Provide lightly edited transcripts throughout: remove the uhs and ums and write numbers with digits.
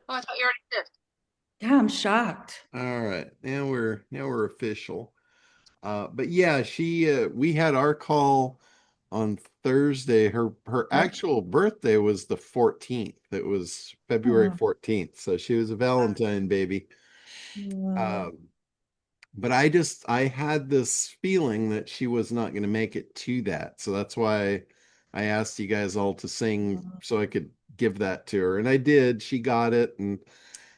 Oh, I thought you already did. Yeah, I'm shocked. All right, now we're official. But yeah, she we had our call on Thursday. Her Yep. actual birthday was the 14th. It was February Oh, 14th. So she was a Valentine baby. wow. Um, but I had this feeling that she was not going to make it to that. So that's why I asked you guys all to sing so I could give that to her. And I did. She got it, and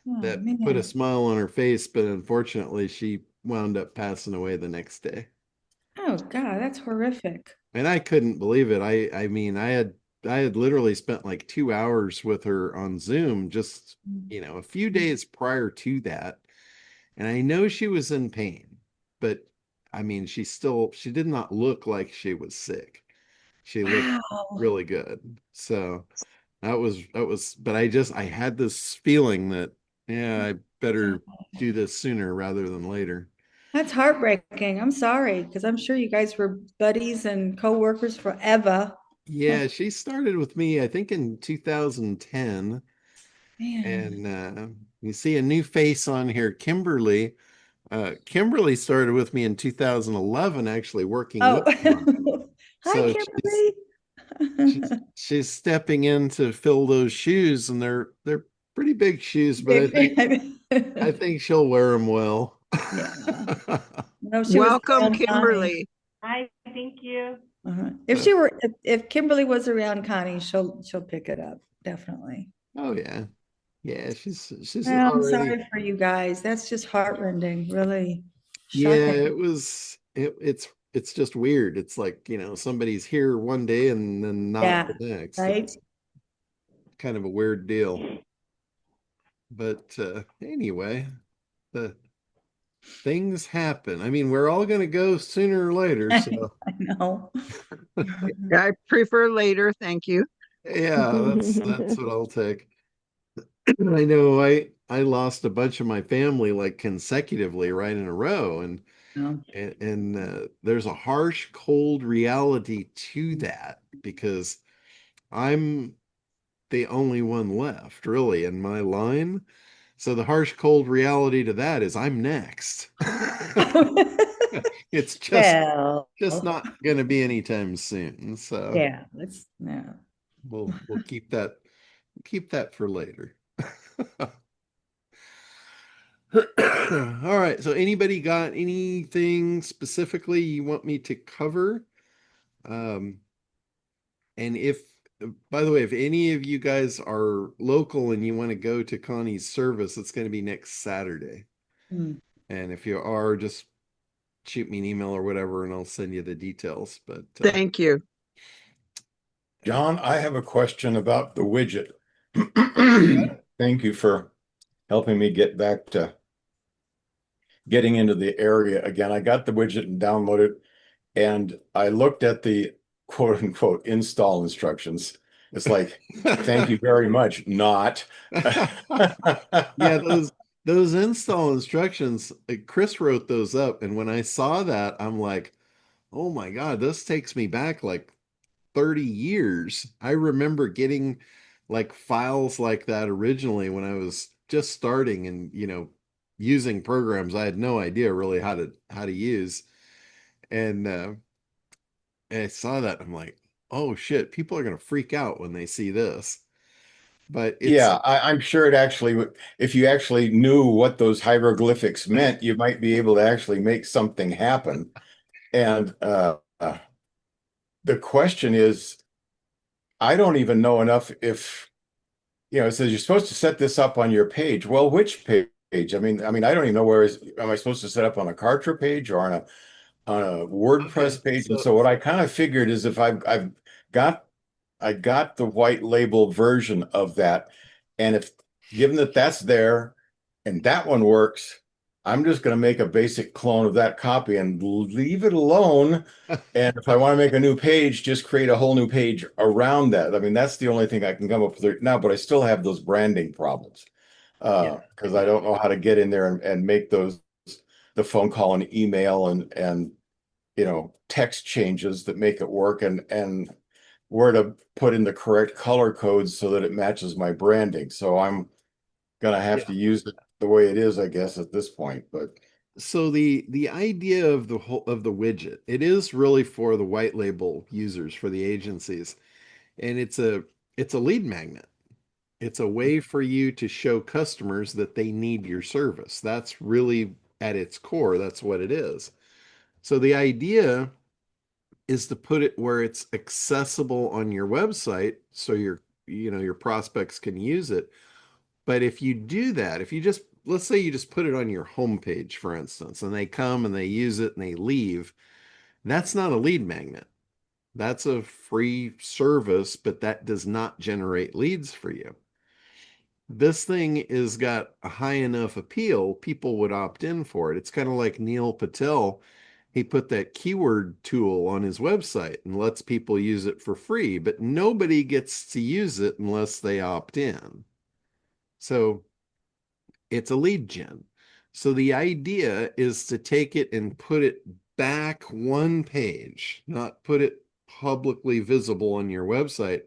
Oh, that put a man. smile on her face, but unfortunately she wound up passing away the next day. Oh, God, that's horrific. And I couldn't believe it. I mean, I had literally spent like 2 hours with her on Zoom just, a few days prior to that. And I know she was in pain, but I mean, she did not look like she was sick. She looked Wow. really good. So but I had this feeling that, yeah, I God. better do this sooner rather than later. That's heartbreaking. I'm sorry, because I'm sure you guys were buddies and co-workers forever. Yeah, she started with me, I think in 2010. Man. And you see a new face on here, Kimberly. Kimberly started with me in 2011, actually working Oh, with me. hi, So she's Kimberly. she's stepping in to fill those shoes, and they're pretty big shoes, but Big. I think she'll wear them well. Yeah. No, she was Welcome, around Connie. Kimberly. Hi, thank you. If she were, if Kimberly was around Connie, she'll pick it up definitely. Oh yeah, yeah. She's Well, I'm already. sorry for you guys. That's just heartrending, really Yeah, shocking. it's just weird. It's like, somebody's here one day and then not the Yeah, next. right? It's kind of a weird deal. But anyway, the things happen. I mean, we're all going to go sooner or later, so I know. I prefer later, thank you. yeah, that's what I'll take. I know I lost a bunch of my family like consecutively right in a row, No. and there's a harsh, cold reality to that because I'm the only one left, really, in my line. So the harsh, cold reality to that is I'm next. It's Well, just not going to be anytime soon. So yeah, let's no. we'll keep that for later. All right. So anybody got anything specifically you want me to cover? Um, and by the way, if any of you guys are local and you want to go to Connie's service, it's going to be next Saturday. Hmm. And if you are, just shoot me an email or whatever, and I'll send you the details. But Thank you. John, I have a question about the widget. Thank you for helping me get back to getting into the area again. I got the widget and downloaded, and I looked at the quote unquote install instructions. It's like, thank you very much, not. yeah, those install instructions, Chris wrote those up, and when I saw that, I'm like, oh my God, this takes me back like 30 years. I remember getting like files like that originally when I was just starting and, using programs I had no idea really how to use. And I saw that, I'm like, oh shit, people are gonna freak out when they see this. But it's Yeah, I'm sure it actually would. If you actually knew what those hieroglyphics meant, you might be able to actually make something happen. And the question is, I don't even know enough if, it says you're supposed to set this up on your page. Well, which page? I mean, I don't even know am I supposed to set up on a Kartra page or on a okay. WordPress page? And So so what I kind of figured is if I've got I got the white label version of that. And if given that that's there and that one works, I'm just going to make a basic clone of that copy and leave it alone. And if I want to make a new page, just create a whole new page around that. I mean, that's the only thing I can come up with right now, but I still have those branding problems Yeah. because I don't know how to get in there and make the phone call and email and text changes that make it work and where to put in the correct color codes so that it matches my branding. So gonna have to use it the way it is, I guess, at this point, but So the idea of the whole of the widget, it is really for the white label users, for the agencies, and it's a lead magnet. It's a way for you to show customers that they need your service. That's really at its core, that's what it is. So the idea is to put it where it's accessible on your website so your prospects can use it. But if you do that, if you just, let's say you just put it on your homepage, for instance, and they come and they use it and they leave, that's not a lead magnet. That's a free service, but that does not generate leads for you. This thing is got a high enough appeal, people would opt in for it. It's kind of like Neil Patel. He put that keyword tool on his website and lets people use it for free, but nobody gets to use it unless they opt in. So it's a lead gen. So the idea is to take it and put it back one page, not put it publicly visible on your website,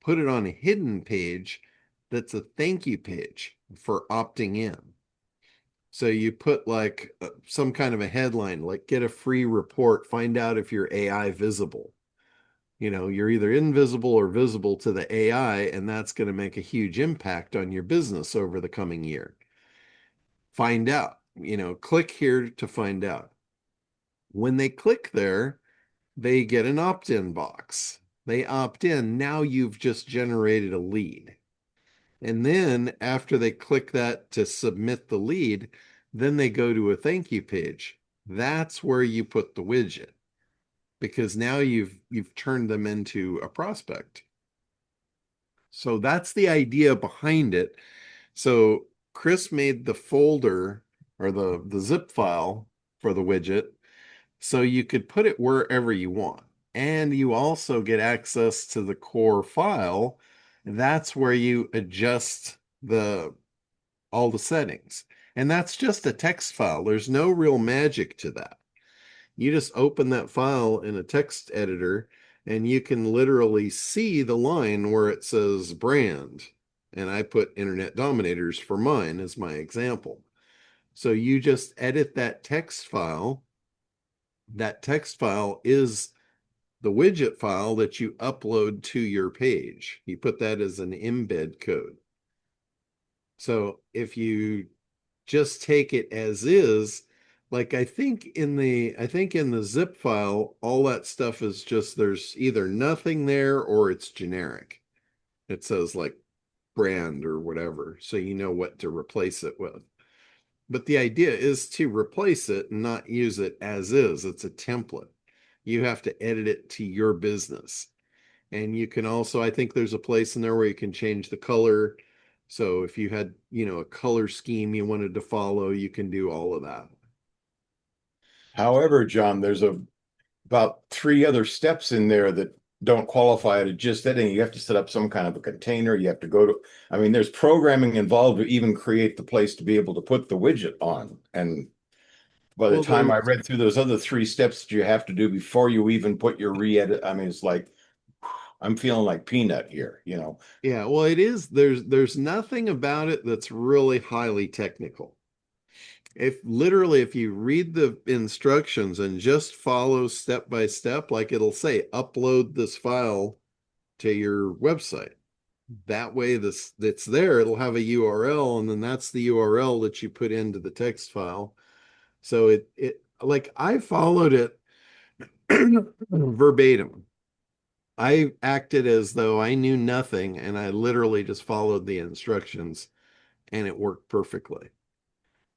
put it on a hidden page that's a thank you page for opting in. So you put like some kind of a headline, like get a free report, find out if you're AI visible. You're either invisible or visible to the AI, and that's going to make a huge impact on your business over the coming year. Find out, click here to find out. When they click there, they get an opt-in box. They opt in. Now you've just generated a lead. And then after they click that to submit the lead, then they go to a thank you page. That's where you put the widget, because now you've turned them into a prospect. So that's the idea behind it. So Chris made the folder or the zip file for the widget so you could put it wherever you want. And you also get access to the core file. That's where you adjust all the settings. And that's just a text file. There's no real magic to that. You just open that file in a text editor and you can literally see the line where it says brand. And I put Internet Dominators for mine as my example. So you just edit that text file. That text file is the widget file that you upload to your page. You put that as an embed code. So if you just take it as is, like I think in the zip file, all that stuff is just, there's either nothing there or it's generic. It says like brand or whatever, so you know what to replace it with. But the idea is to replace it and not use it as is. It's a template. You have to edit it to your business. And you can also, I think there's a place in there where you can change the color. So if you had, a color scheme you wanted to follow, you can do all of that. however, John, there's about three other steps in there that don't qualify to just editing. You have to set up some kind of a container. You have to go to, I mean, there's programming involved to even create the place to be able to put the widget on. And by the Well, time I read through those other three steps that you have to do before you even put your re-edit, I mean, it's like, I'm feeling like peanut here, yeah, well, it is, there's nothing about it that's really highly technical. If you read the instructions and just follow step by step, like it'll say, upload this file to your website. That way that's there, it'll have a URL, and then that's the URL that you put into the text file. So it like I followed it verbatim. I acted as though I knew nothing, and I literally just followed the instructions, and it worked perfectly.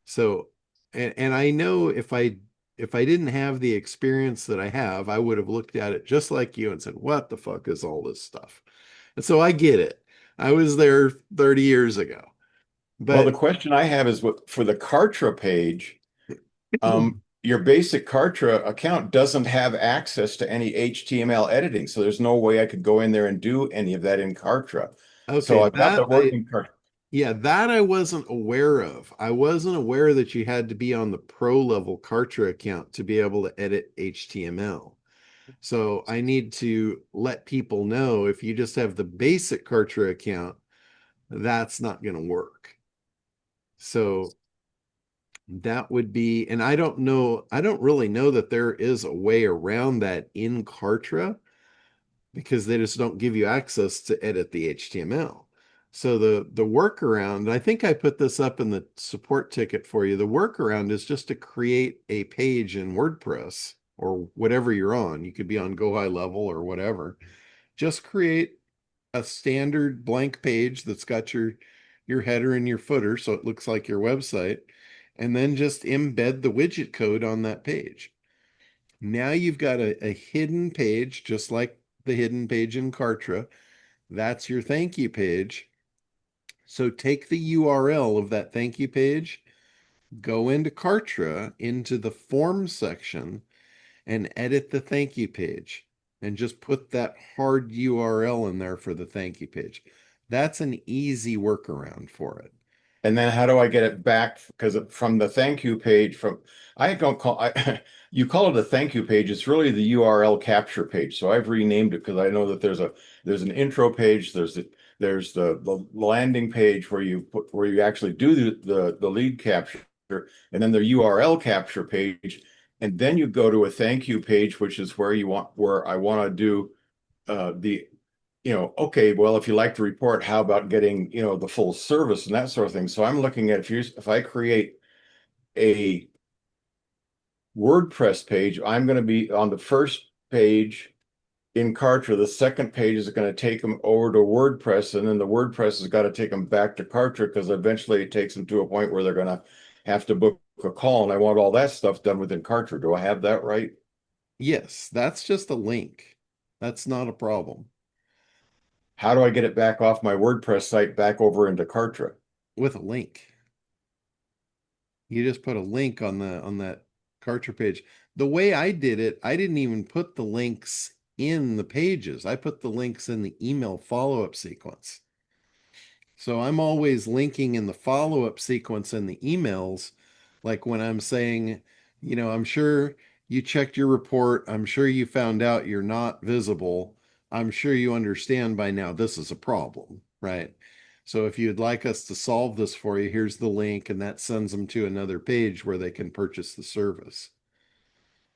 So, and I know if I didn't have the experience that I have, I would have looked at it just like you and said, "What the fuck is all this stuff?" And so I get it. I was there 30 years ago. Well, the But question I have is what for the Kartra page, your basic Kartra account doesn't have access to any HTML editing. So there's no way I could go in there and do any of that in Kartra. So okay, I've got the working Kartra. yeah, that I wasn't aware of. I wasn't aware that you had to be on the pro level Kartra account to be able to edit HTML. So I need to let people know, if you just have the basic Kartra account, that's not going to work. So that would be, and I don't really know that there is a way around that in Kartra, because they just don't give you access to edit the HTML. So the workaround, and I think I put this up in the support ticket for you. The workaround is just to create a page in WordPress or whatever you're on. You could be on Go High Level or whatever. Just create a standard blank page that's got your header and your footer, so it looks like your website, and then just embed the widget code on that page. Now you've got a hidden page, just like the hidden page in Kartra. That's your thank you page. So take the URL of that thank you page, go into Kartra, into the form section, and edit the thank you page. And just put that hard URL in there for the thank you page. That's an easy workaround for it. And then how do I get it back? Because from the thank you page, I don't call I you call it a thank you page. It's really the URL capture page. So I've renamed it because I know that there's an intro page. There's the landing page where you actually do the lead capture, and then the URL capture page, and then you go to a thank you page, which is where I want to do the okay, well, if you like the report, how about getting, the full service and that sort of thing. So I'm looking at if I create a WordPress page, I'm going to be on the first page in Kartra. The second page is going to take them over to WordPress, and then the WordPress has got to take them back to Kartra because eventually it takes them to a point where they're going to have to book a call, and I want all that stuff done within Kartra. Do I have that right? Yes, that's just a link. That's not a problem. How do I get it back off my WordPress site back over into Kartra? With a link. You just put a link on that Kartra page. The way I did it, I didn't even put the links in the pages. I put the links in the email follow-up sequence. So I'm always linking in the follow-up sequence in the emails, like when I'm saying, I'm sure you checked your report. I'm sure you found out you're not visible. I'm sure you understand by now this is a problem, right? So if you'd like us to solve this for you, here's the link, and that sends them to another page where they can purchase the service.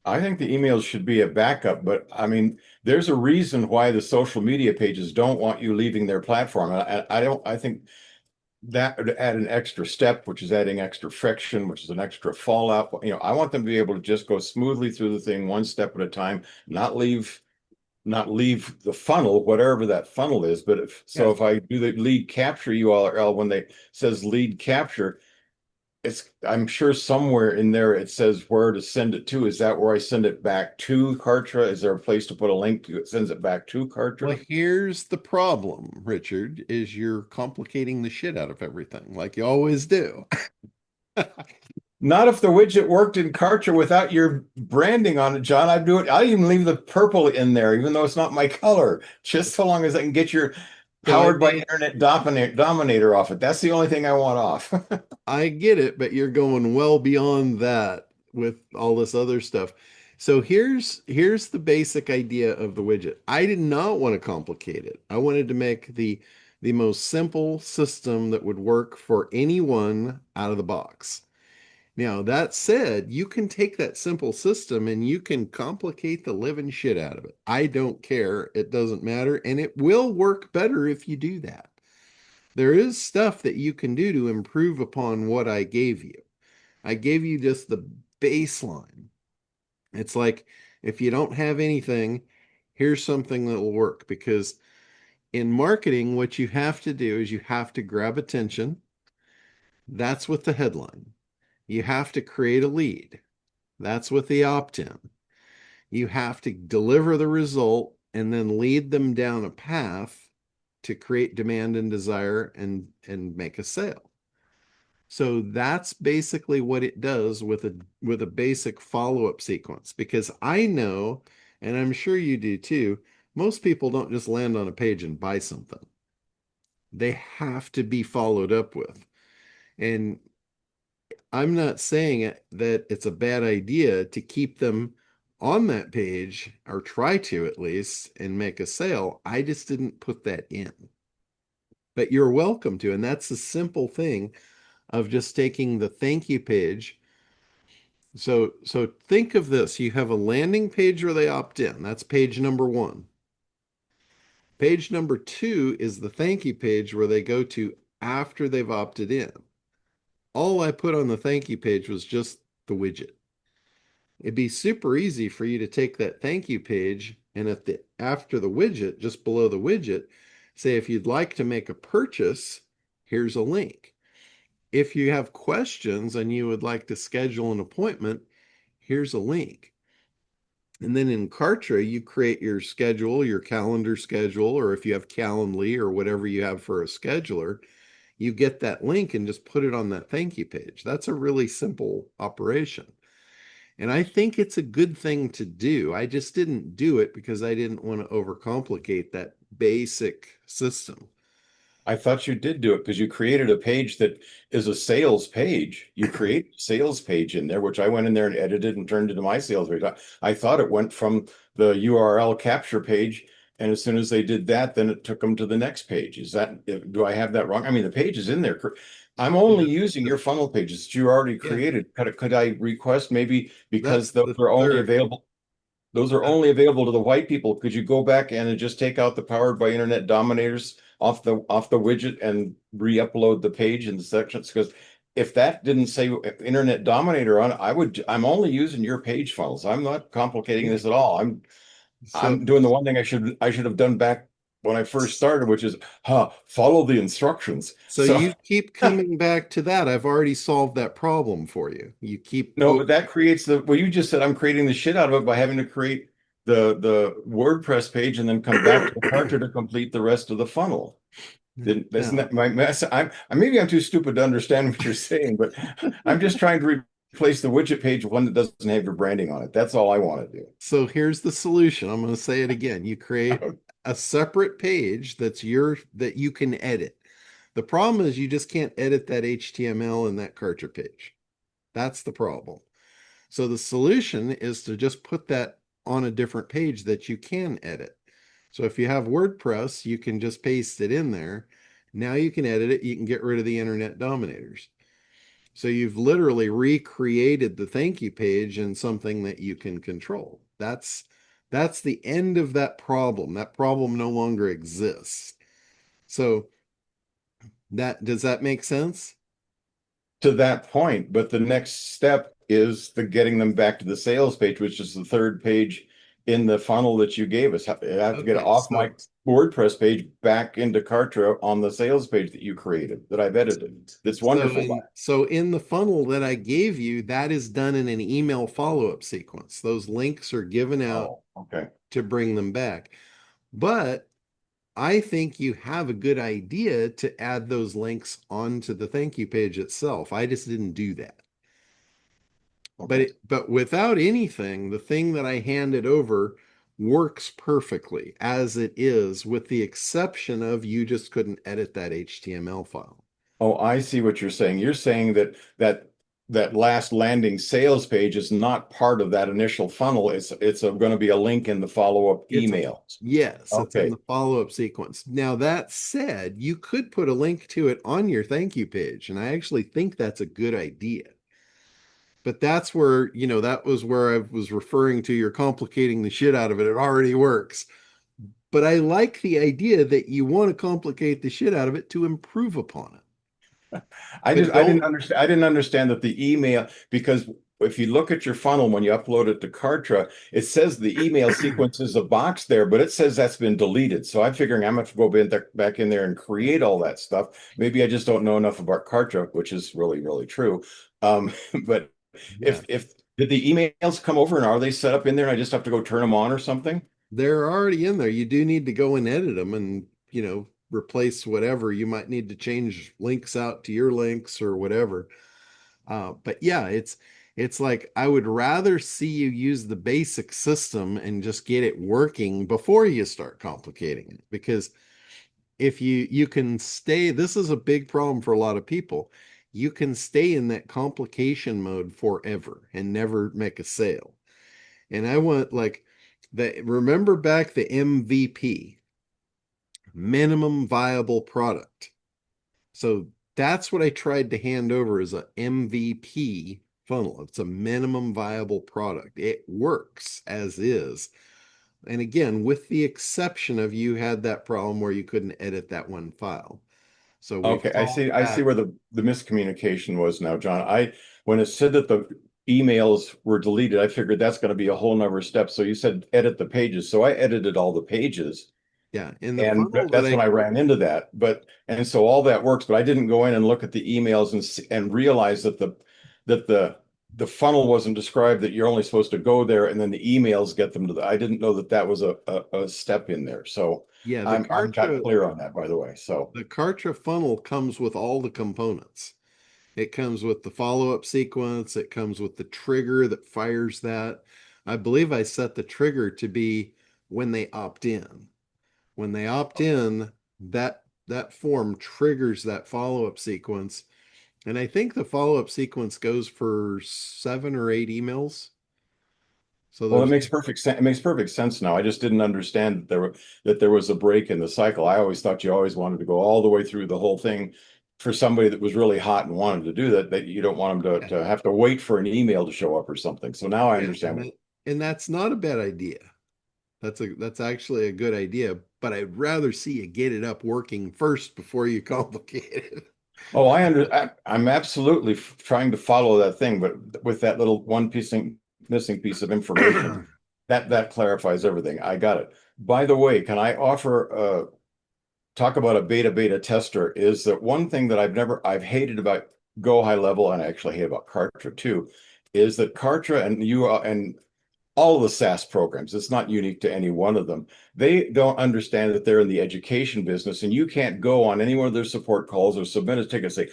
I think the emails should be a backup, but I mean, there's a reason why the social media pages don't want you leaving their platform. I think that would add an extra step, which is adding extra friction, which is an extra fallout. I want them to be able to just go smoothly through the thing one step at a time, not leave the funnel, whatever that funnel is. But if I do the lead capture URL when they says lead capture, I'm sure somewhere in there it says where to send it to. Is that where I send it back to Kartra? Is there a place to put a link to it sends it back to Kartra? Well, here's the problem, Richard, is you're complicating the shit out of everything, like you always do. Not if the widget worked in Kartra without your branding on it, John. I'd do it. I'd even leave the purple in there, even though it's not my color, just so long as I can get your powered by internet dominator off it. That's the only thing I want off. I get it, but you're going well beyond that with all this other stuff. So here's the basic idea of the widget. I did not want to complicate it. I wanted to make the most simple system that would work for anyone out of the box. Now, that said, you can take that simple system and you can complicate the living shit out of it. I don't care. It doesn't matter. And it will work better if you do that. There is stuff that you can do to improve upon what I gave you. I gave you just the baseline. It's like, if you don't have anything, here's something that will work. Because in marketing, what you have to do is you have to grab attention. That's with the headline. You have to create a lead. That's with the opt-in. You have to deliver the result and then lead them down a path to create demand and desire and make a sale. So that's basically what it does with a basic follow-up sequence, because I know, and I'm sure you do too, most people don't just land on a page and buy something. They have to be followed up with. And I'm not saying that it's a bad idea to keep them on that page, or try to at least, and make a sale. I just didn't put that in. But you're welcome to, and that's a simple thing. of just taking the thank you page. So think of this. You have a landing page where they opt in. That's page number 1. Page number 2 is the thank you page where they go to after they've opted in. All I put on the thank you page was just the widget. It'd be super easy for you to take that thank you page and after the widget, just below the widget, say if you'd like to make a purchase, here's a link. If you have questions and you would like to schedule an appointment, here's a link. And then in Kartra, you create your schedule, your calendar schedule, or if you have Calendly or whatever you have for a scheduler, you get that link and just put it on that thank you page. That's a really simple operation. And I think it's a good thing to do. I just didn't do it because I didn't want to overcomplicate that basic system. I thought you did do it because you created a page that is a sales page. You create a sales page in there, which I went in there and edited and turned into my sales page. I thought it went from the URL capture page, and as soon as they did that, then it took them to the next page. Do I have that wrong? I mean, the page is in there. I'm only using your funnel pages that you already created. Could I request maybe because those are only available? Those are only available to the white people. Could you go back and just take out the Powered by Internet Dominators off the widget and re-upload the page in the sections? Because if that didn't say Internet Dominator on it, I'm only using your page funnels. I'm not complicating this at all. I'm doing the one thing I should have done back when I first started, which is follow the instructions. So you keep coming back to that. I've already solved that problem for you. You keep but that creates well, you just said I'm creating the shit out of it by having to create the WordPress page and then come back to the Kartra to complete the rest of the funnel. Isn't that my mess? Maybe I'm too stupid to understand what you're saying, but I'm just trying to replace the widget page with one that doesn't have your branding on it. That's all I want to do. So here's the solution. I'm going to say it again. You create a separate page that you can edit. The problem is you just can't edit that HTML in that Kartra page. That's the problem. So the solution is to just put that on a different page that you can edit. So if you have WordPress, you can just paste it in there. Now you can edit it. You can get rid of the Internet Dominators. So you've literally recreated the thank you page in something that you can control. That's the end of that problem. That problem no longer exists. So does that make sense? To that point, but the next step is the getting them back to the sales page, which is the third page in the funnel that you gave us. I have to get off my WordPress page back into Kartra on the sales page that you created, that I've edited. That's wonderful. So in the funnel that I gave you, that is done in an email follow-up sequence. Those links are given out to bring them back. But I think you have a good idea to add those links onto the thank you page itself. I just didn't do that. But without anything, the thing that I handed over works perfectly as it is, with the exception of you just couldn't edit that HTML file. Oh, I see what you're saying. You're saying that last landing sales page is not part of that initial funnel. It's going to be a link in the follow-up email. Yes, it's in the follow-up sequence. Now, that said, you could put a link to it on your thank you page, and I actually think that's a good idea. But that's where, that was where I was referring to you're complicating the shit out of it. It already works. But I like the idea that you want to complicate the shit out of it to improve upon it. I didn't understand that the email, because if you look at your funnel when you upload it to Kartra, it says the email sequence is a box there, but it says that's been deleted. So I'm figuring I'm going to go back in there and create all that stuff. Maybe I just don't know enough about Kartra, which is really, really true. But if did the emails come over and are they set up in there and I just have to go turn them on or something? They're already in there. You do need to go and edit them and, replace whatever. You might need to change links out to your links or whatever. But yeah, it's like I would rather see you use the basic system and just get it working before you start complicating it. Because if you can stay, this is a big problem for a lot of people. You can stay in that complication mode forever and never make a sale. And I want remember back the MVP, minimum viable product. So That's what I tried to hand over as a MVP funnel. It's a minimum viable product. It works as is. And again, with the exception of you had that problem where you couldn't edit that one file. So we've Okay, solved I see that. where the miscommunication was now, John. When it said that the emails were deleted, I figured that's going to be a whole nother step. So you said edit the pages. So I edited all the pages. Yeah. In the And funnel that that's I when I ran into that. And so all that works, but I didn't go in and look at the emails and realize that the funnel wasn't described, that you're only supposed to go there and then the emails get them to I didn't know that that was a step in there. So yeah, I'm got clear on that, by the way. So the Kartra funnel comes with all the components. It comes with the follow-up sequence, it comes with the trigger that fires that. I believe I set the trigger to be when they opt in. When they opt in, that form triggers that follow-up sequence. And I think the follow-up sequence goes for 7 or 8 emails. So well, it there's makes perfect sense. It makes perfect sense now. I just didn't understand that there was a break in the cycle. I always thought you always wanted to go all the way through the whole thing for somebody that was really hot and wanted to do that, that you don't want them to have to wait for an email to show up or something. So now I yeah, understand what. and that's not a bad idea. That's actually a good idea, but I'd rather see you get it up working first before you complicate it. Oh, I'm absolutely trying to follow that thing, but with that little missing piece of information, that clarifies everything. I got it. By the way, can I offer talk about a beta tester? Is that one thing that I've hated about Go High Level, and I actually hate about Kartra too, is that Kartra and all of the SaaS programs, it's not unique to any one of them. They don't understand that they're in the education business, and you can't go on any one of their support calls or submit a ticket and say,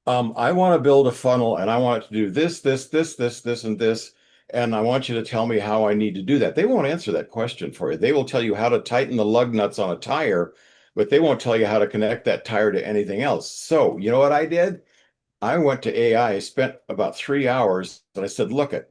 I want to build a funnel and I want it to do this, and this. And I want you to tell me how I need to do that. They won't answer that question for you. They will tell you how to tighten the lug nuts on a tire, but they won't tell you how to connect that tire to anything else. So, you know what I did? I went to AI, spent about 3 hours, and I said, look it,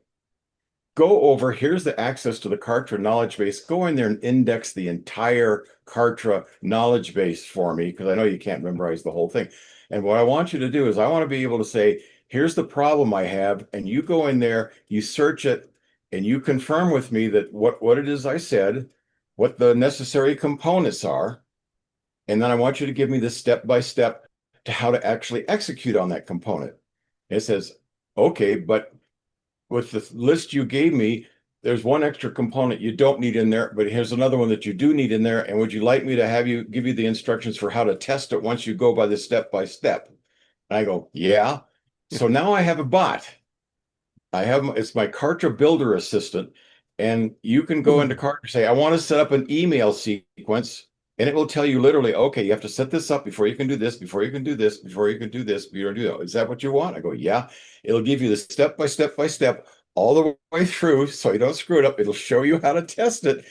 go over, here's the access to the Kartra knowledge base. Go in there and index the entire Kartra knowledge base for me, because I know you can't memorize the whole thing. And what I want you to do is I want to be able to say, here's the problem I have, and you go in there, you search it, and you confirm with me that what it is I said, what the necessary components are, and then I want you to give me the step by step to how to actually execute on that component. And it says, okay, but with the list you gave me, there's one extra component you don't need in there, but here's another one that you do need in there. And would you like me to have you give you the instructions for how to test it once you go by the step by step? And I go, yeah. So now I have a bot. It's my Kartra Builder Assistant, and you can go into Kartra and say, I want to set up an email sequence, and it will tell you literally, okay, you have to set this up before you can do this, before you can do this, before you can do this, before you do that. Is that what you want? I go, yeah. It'll give you the step by step all the way through, so you don't screw it up. It'll show you how to test it,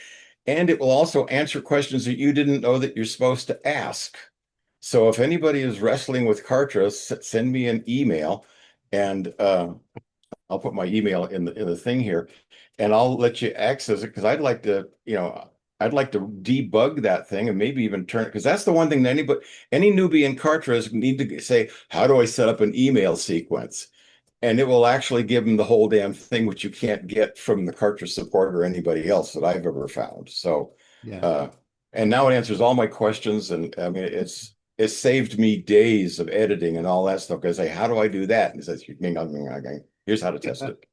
and it will also answer questions that you didn't know that you're supposed to ask. So if anybody is wrestling with Kartra, send me an email, and I'll put my email in the thing here, and I'll let you access it, because I'd like to, I'd like to debug that thing and maybe even turn it, because that's the one thing that any newbie in Kartra need to say, how do I set up an email sequence? And it will actually give them the whole damn thing, which you can't get from the Kartra support or anybody else that I've ever found. So, Yeah. and now it answers all my questions, and I mean it saved me days of editing and all that stuff. Because I say, how do I do that? And it says, here's how to test it.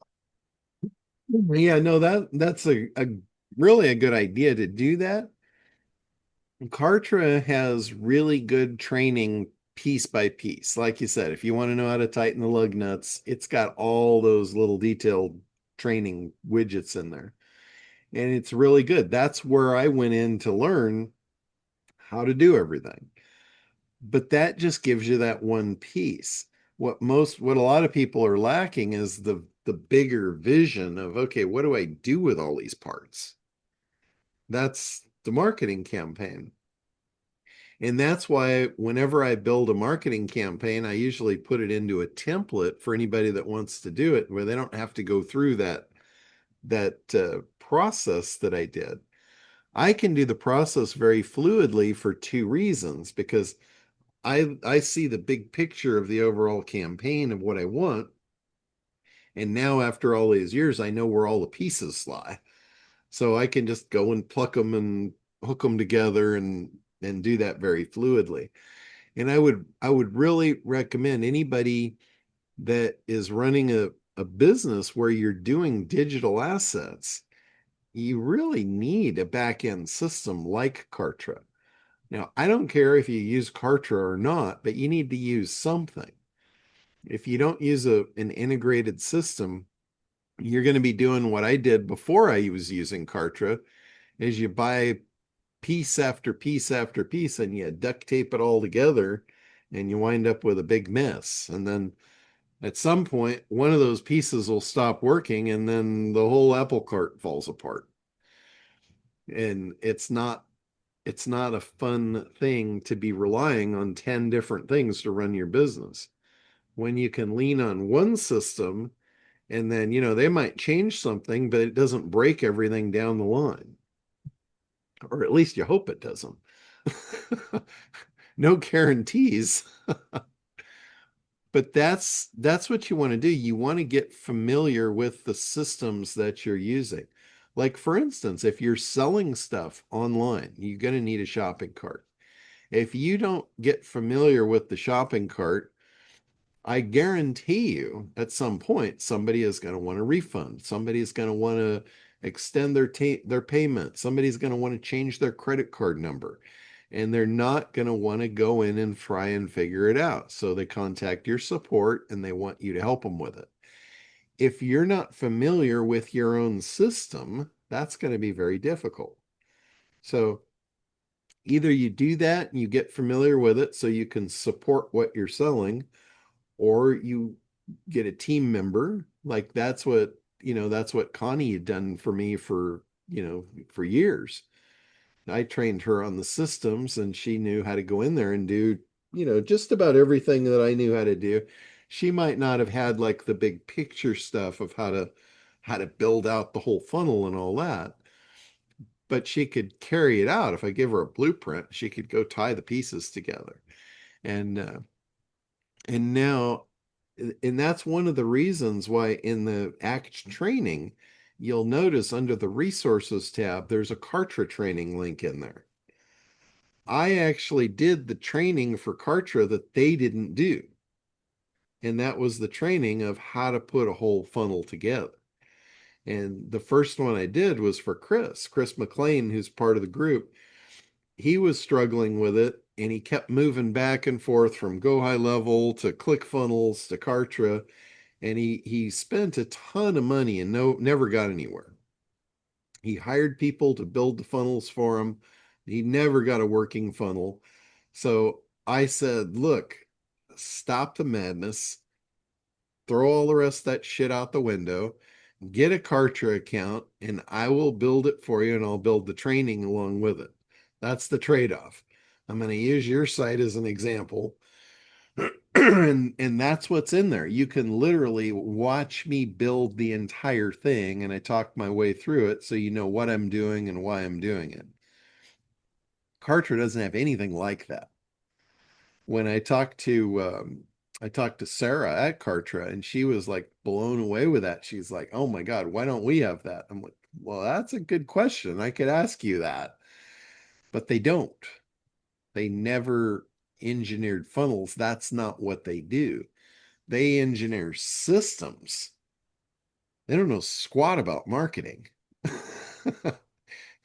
Yeah, no, that's a really a good idea to do that. Kartra has really good training piece by piece. Like you said, if you want to know how to tighten the lug nuts, it's got all those little detailed training widgets in there. And it's really good. That's where I went in to learn how to do everything. But that just gives you that one piece. What a lot of people are lacking is the bigger vision of, okay, what do I do with all these parts? That's the marketing campaign. And that's why whenever I build a marketing campaign, I usually put it into a template for anybody that wants to do it, where they don't have to go through that process that I did. I can do the process very fluidly for two reasons, because I see the big picture of the overall campaign of what I want. And now after all these years, I know where all the pieces lie. So I can just go and pluck them and hook them together and do that very fluidly. And I would really recommend anybody that is running a business where you're doing digital assets, you really need a back end system like Kartra. Now, I don't care if you use Kartra or not, but you need to use something. If you don't use an integrated system, you're going to be doing what I did before I was using Kartra, is you buy piece after piece after piece and you duct tape it all together and you wind up with a big mess. And then at some point, one of those pieces will stop working and then the whole apple cart falls apart. And it's not a fun thing to be relying on 10 different things to run your business. When you can lean on one system and then, they might change something, but it doesn't break everything down the line. Or at least you hope it doesn't. No guarantees. But that's what you want to do. You want to get familiar with the systems that you're using. Like for instance, if you're selling stuff online, you're going to need a shopping cart. If you don't get familiar with the shopping cart, I guarantee you at some point somebody is going to want a refund. Somebody is going to want to extend their payment. Somebody's going to want to change their credit card number. And they're not going to want to go in and try and figure it out. So they contact your support and they want you to help them with it. If you're not familiar with your own system, that's going to be very difficult. So either you do that and you get familiar with it so you can support what you're selling, or you get a team member. Like that's what Connie had done for me for years. I trained her on the systems and she knew how to go in there and do, just about everything that I knew how to do. She might not have had like the big picture stuff of how to build out the whole funnel and all that, but she could carry it out. If I give her a blueprint, she could go tie the pieces together. And now, and that's one of the reasons why in the ACT training, you'll notice under the resources tab, there's a Kartra training link in there. I actually did the training for Kartra that they didn't do. And that was the training of how to put a whole funnel together. And the first one I did was for Chris McLean, who's part of the group. He was struggling with it and he kept moving back and forth from Go High Level to ClickFunnels to Kartra. And he spent a ton of money and never got anywhere. He hired people to build the funnels for him. He never got a working funnel. So I said, look, stop the madness, throw all the rest of that shit out the window, get a Kartra account, and I will build it for you and I'll build the training along with it. That's the trade-off. I'm going to use your site as an example. And that's what's in there. You can literally watch me build the entire thing, and I talk my way through it so you know what I'm doing and why I'm doing it. Kartra doesn't have anything like that. When I talked to Sarah at Kartra, and she was like blown away with that. She's like, "Oh my God, why don't we have that?" I'm like, "Well, that's a good question. I could ask you that." But they don't. They never engineered funnels. That's not what they do. They engineer systems. They don't know squat about marketing.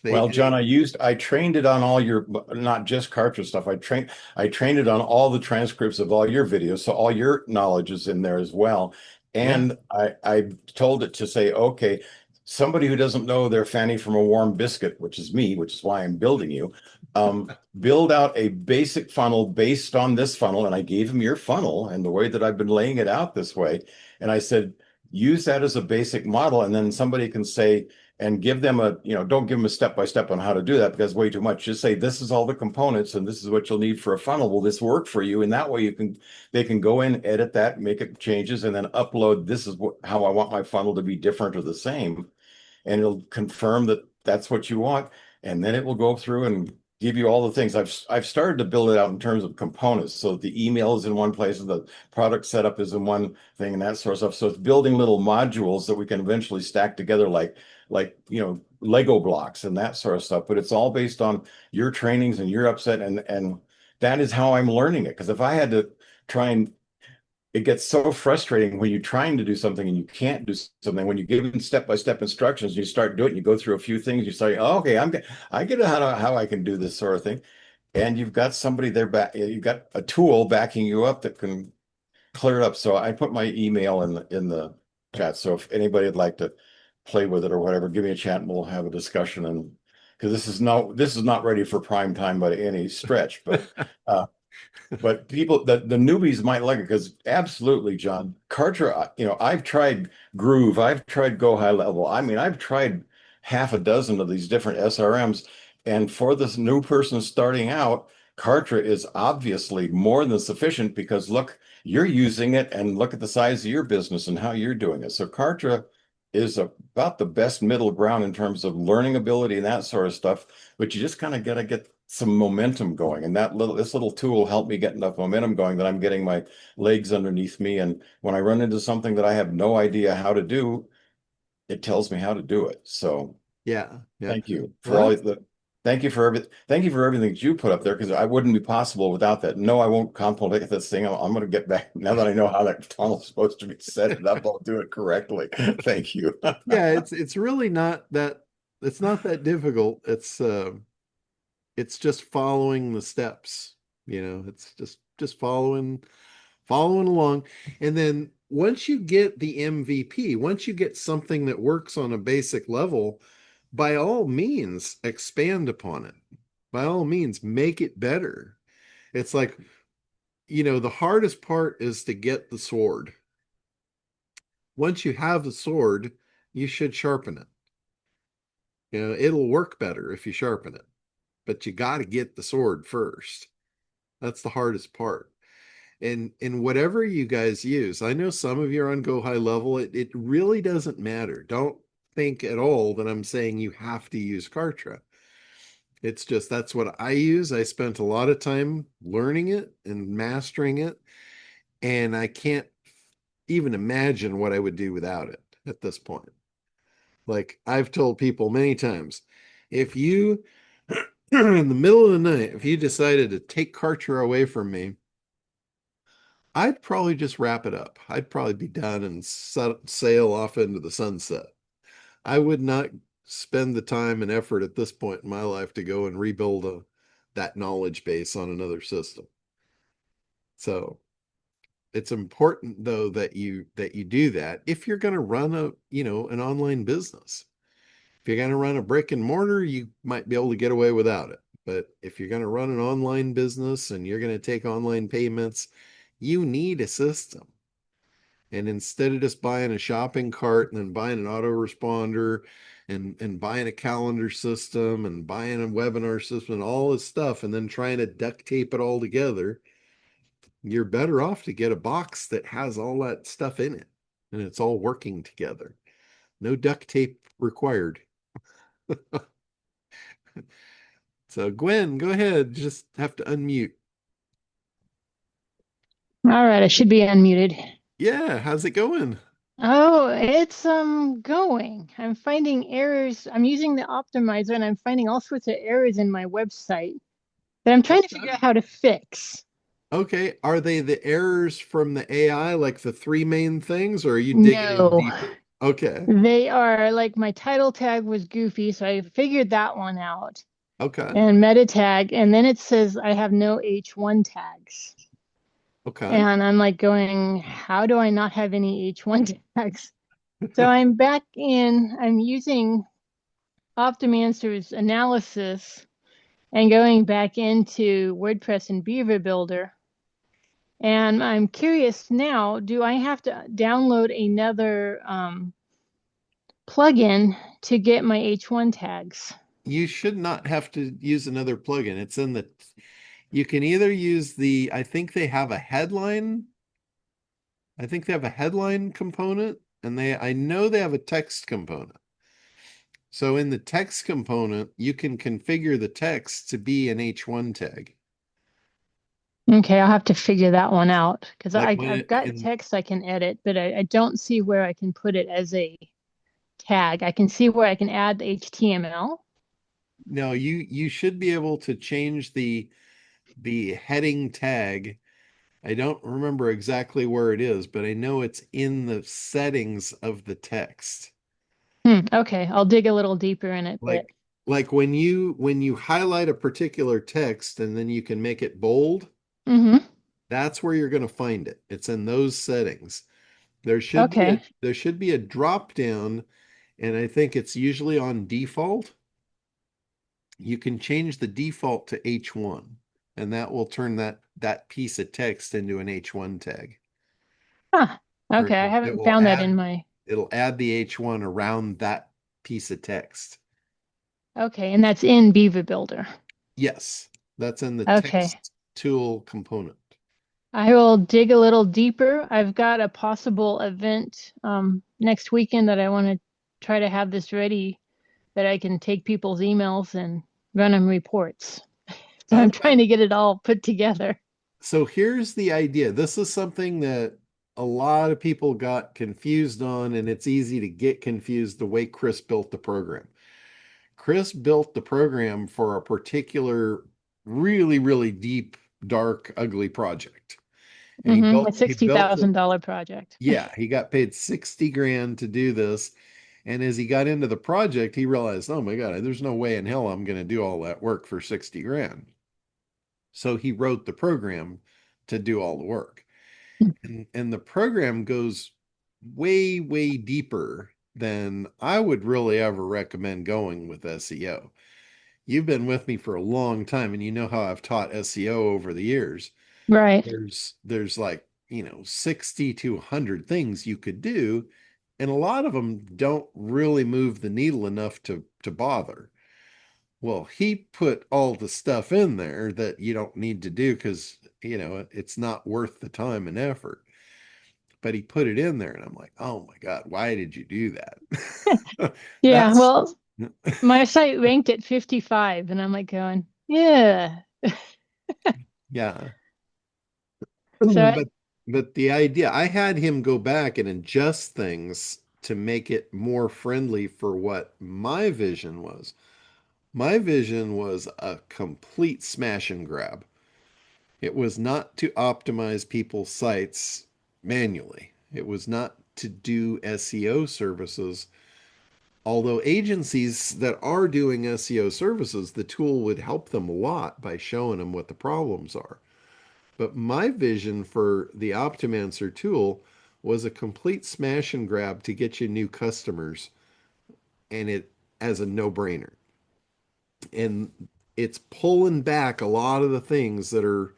Well, John, I trained it on all your, not just Kartra stuff. I trained it on all the transcripts of all your videos. So all your knowledge is in there as well. And I told it to say, okay, somebody who doesn't know their fanny from a warm biscuit, which is me, which is why I'm building you, build out a basic funnel based on this funnel. And I gave him your funnel and the way that I've been laying it out this way. And I said, use that as a basic model. And then somebody can say, and give them don't give them a step-by-step on how to do that because it's way too much. Just say, this is all the components and this is what you'll need for a funnel. Will this work for you? And that way they can go in, edit that, make it changes, and then upload, this is how I want my funnel to be different or the same. And it'll confirm that that's what you want. And then it will go through and give you all the things. I've started to build it out in terms of components. So the email is in one place and the product setup is in one thing and that sort of stuff. So it's building little modules that we can eventually stack together like Lego blocks and that sort of stuff. But it's all based on your trainings and your upset and that is how I'm learning it. Because if I had to try and it gets so frustrating when you're trying to do something and you can't do something. When you give them step-by-step instructions, you start doing it, you go through a few things, you say, oh, okay, I get how I can do this sort of thing. And you've got somebody there back, you've got a tool backing you up that can clear it up. So I put my email in the chat. So if anybody would like to play with it or whatever, give me a chat and we'll have a discussion. And because this is not ready for prime time by any stretch, but people, the newbies might like it because absolutely, John, Kartra, I've tried Groove, I've tried Go High Level. I mean, I've tried half a dozen of these different SRMs. And for this new person starting out, Kartra is obviously more than sufficient because look, you're using it and look at the size of your business and how you're doing it. So Kartra is about the best middle ground in terms of learning ability and that sort of stuff. But you just kind of got to get some momentum going. And this little tool helped me get enough momentum going that I'm getting my legs underneath me. And when I run into something that I have no idea how to do, it tells me how to do it. So Yeah. thank you for all thank you for everything that you put up there because I wouldn't be possible without that. No, I won't complicate this thing. I'm going to get back now that I know how that tunnel's supposed to be set it up. I'll do it correctly. Thank you. Yeah, it's really not that it's not that difficult. It's just following the steps, it's just following along. And then once you get the MVP, once you get something that works on a basic level, by all means expand upon it. By all means make it better. It's like, the hardest part is to get the sword. Once you have the sword, you should sharpen it. It'll work better if you sharpen it, but you got to get the sword first. That's the hardest part. And whatever you guys use, I know some of you are on Go High Level. It really doesn't matter. Don't think at all that I'm saying you have to use Kartra. It's just that's what I use. I spent a lot of time learning it and mastering it, and I can't even imagine what I would do without it at this point. Like I've told people many times, if you in the middle of the night, if you decided to take Kartra away from me, I'd probably just wrap it up. I'd probably be done and sail off into the sunset. I would not spend the time and effort at this point in my life to go and rebuild that knowledge base on another system. So it's important though that you do that if you're going to run an online business. If you're going to run a brick and mortar, you might be able to get away without it. But if you're going to run an online business and you're going to take online payments, you need a system. And instead of just buying a shopping cart and then buying an autoresponder and buying a calendar system and buying a webinar system and all this stuff and then trying to duct tape it all together, you're better off to get a box that has all that stuff in it and it's all working together. No duct tape required. So Gwen, go ahead. Just have to unmute. All right, I should be unmuted. Yeah, how's it going? Oh, it's going. I'm finding errors. I'm using the optimizer and I'm finding all sorts of errors in my website that I'm trying to figure out how to fix. Okay, are they the errors from the AI, like the three main things, or are you digging in No, deeper? Okay, they are like my title tag was goofy, so I figured that one out. okay, And meta tag, and then it says I have no H1 tags. okay. And I'm like going, how do I not have any H1 tags? So I'm back in, I'm using Optimancer's analysis and going back into WordPress and Beaver Builder. And I'm curious now, do I have to download another plugin to get my H1 tags? You should not have to use another plugin. It's in the, you can either use I think they have a headline. I think they have a headline component and I know they have a text component. So in the text component, you can configure the text to be an H1 tag. Okay, I'll have to figure that one out because Like when I've got text I can edit, but I don't see where I can put it as a tag. I can see where I can add the HTML. no, you should be able to change the heading tag. I don't remember exactly where it is, but I know it's in the settings of the text. Okay, I'll dig a little deeper in it, but Like when you highlight a particular text and then you can make it bold, hmm that's where you're going to find it. It's in those settings. There should be Okay. a drop down, and I think it's usually on default. You can change the default to H1, and that will turn that piece of text into an H1 tag. Huh. Or Okay, I it haven't will found that in add my. it'll add the H1 around that piece of text. Okay, and that's in Beaver Builder. Yes, that's in the Okay. text tool component. I will dig a little deeper. I've got a possible event next weekend that I want to try to have this ready that I can take people's emails and run them reports. So I'm Okay. trying to get it all put together. So here's the idea. This is something that a lot of people got confused on, and it's easy to get confused the way Chris built the program. Chris built the program for a particular really, really deep, dark, ugly project. And A he built it. $60,000 project. Yeah, he got paid 60 grand to do this. And as he got into the project, he realized, oh my God, there's no way in hell I'm going to do all that work for 60 grand. So he wrote the program to do all the work. And the program goes way, way deeper than I would really ever recommend going with SEO. You've been with me for a long time and you know how I've taught SEO over the years. Right. There's like, 60 to 100 things you could do, and a lot of them don't really move the needle enough to bother. Well, he put all the stuff in there that you don't need to do because, it's not worth the time and effort. But he put it in there, and I'm like, oh my God, why did you do that? Yeah, That's, well, my site ranked at 55, and I'm like going, yeah. yeah. So, But the idea, I had him go back and adjust things to make it more friendly for what my vision was. My vision was a complete smash and grab. It was not to optimize people's sites manually. It was not to do SEO services. Although agencies that are doing SEO services, the tool would help them a lot by showing them what the problems are. But my vision for the Optimancer tool was a complete smash and grab to get you new customers, and it as a no-brainer. And it's pulling back a lot of the things that are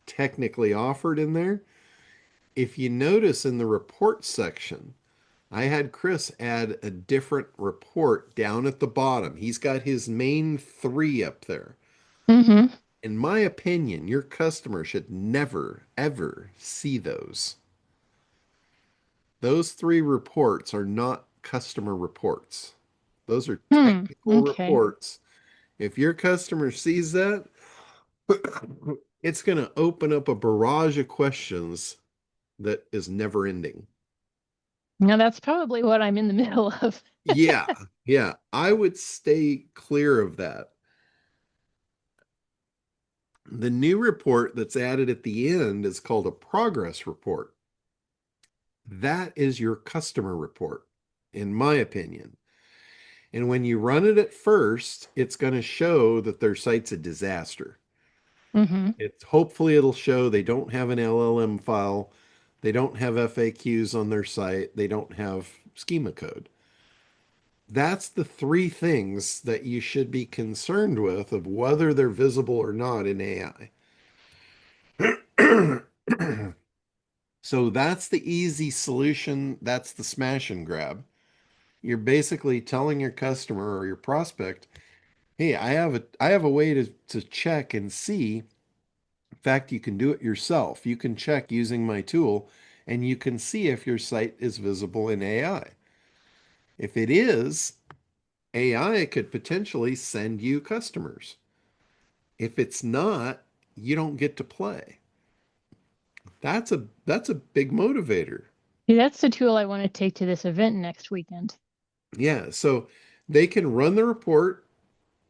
technically offered in there. If you notice in the report section, I had Chris add a different report down at the bottom. He's got his main three up there. hmm In my opinion, your customer should never, ever see those. Those three reports are not customer reports. Those are technical Okay. reports. If your customer sees that, it's going to open up a barrage of questions that is never ending. Now that's probably what I'm in the middle of. Yeah, yeah. I would stay clear of that. The new report that's added at the end is called a progress report. That is your customer report, in my opinion. And when you run it at first, it's going to show that their site's a disaster. hmm It's hopefully it'll show they don't have an LLM file, they don't have FAQs on their site, they don't have schema code. That's the three things that you should be concerned with of whether they're visible or not in AI. So that's the easy solution. That's the smash and grab. You're basically telling your customer or your prospect, hey, I have a way to check and see. In fact, you can do it yourself. You can check using my tool and you can see if your site is visible in AI. If it is, AI could potentially send you customers. If it's not, you don't get to play. That's a big motivator. See, that's the tool I want to take to this event next weekend. Yeah, so they can run the report,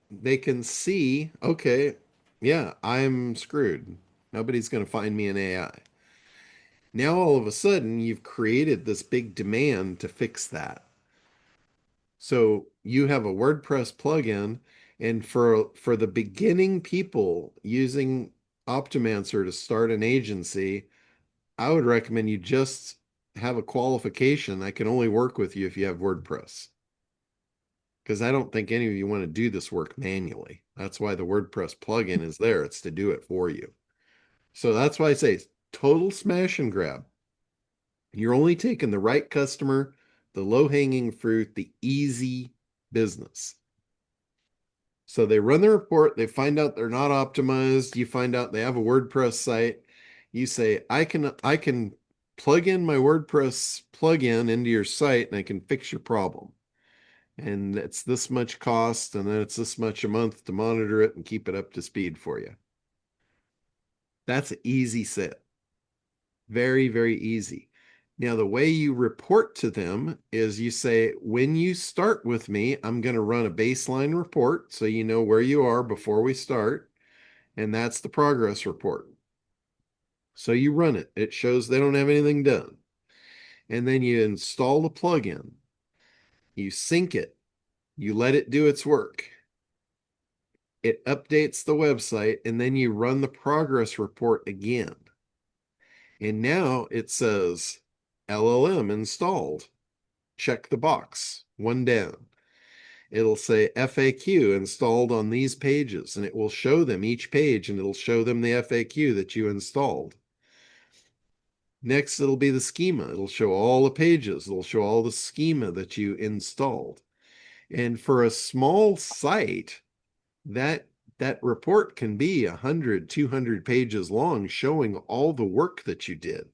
they can see, okay, yeah, I'm screwed. Nobody's going to find me an AI. Now all of a sudden you've created this big demand to fix that. So you have a WordPress plugin, and for the beginning people using Optimancer to start an agency, I would recommend you just have a qualification. I can only work with you if you have WordPress. Because I don't think any of you want to do this work manually. That's why the WordPress plugin is there. It's to do it for you. So that's why I say total smash and grab. You're only taking the right customer, the low-hanging fruit, the easy business. So they run the report, they find out they're not optimized, you find out they have a WordPress site. You say, I can plug in my WordPress plugin into your site and I can fix your problem. And it's this much cost, and then it's this much a month to monitor it and keep it up to speed for you. That's an easy set. Very, very easy. Now, the way you report to them is you say, when you start with me, I'm going to run a baseline report so you know where you are before we start. And that's the progress report. So you run it. It shows they don't have anything done. And then you install the plugin. You sync it. You let it do its work. It updates the website, and then you run the progress report again. And now it says LLM installed. Check the box, one down. It'll say FAQ installed on these pages, and it will show them each page, and it'll show them the FAQ that you installed. Next, it'll be the schema. It'll show all the pages. It'll show all the schema that you installed. And for a small site, that report can be 100, 200 pages long, showing all the work that you did.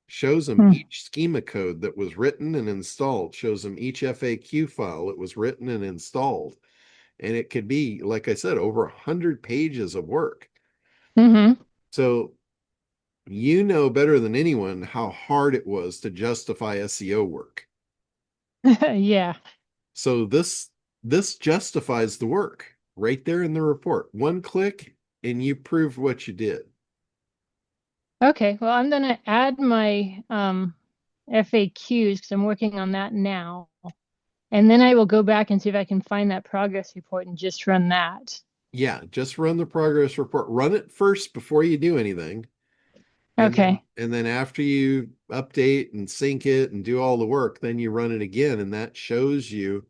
Shows them each schema code that was written and installed, shows them each FAQ file that was written and installed. And it could be, like I said, over 100 pages of work. Mm-hmm. So you know better than anyone how hard it was to justify SEO work. Yeah. So this justifies the work right there in the report. One click and you proved what you did. Okay. Well, I'm gonna add my FAQs because I'm working on that now. And then I will go back and see if I can find that progress report and just run that. Yeah, just run the progress report. Run it first before you do anything. Okay. And then after you update and sync it and do all the work, then you run it again, and that shows you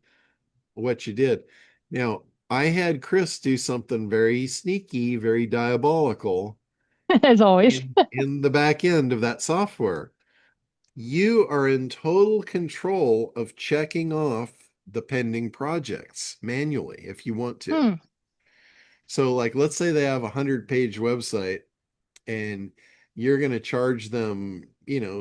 what you did. Now, I had Chris do something very sneaky, very diabolical As always. in the back end of that software. You are in total control of checking off the pending projects manually if you want to. Hmm. So, like, let's say they have a 100-page website and you're going to charge them,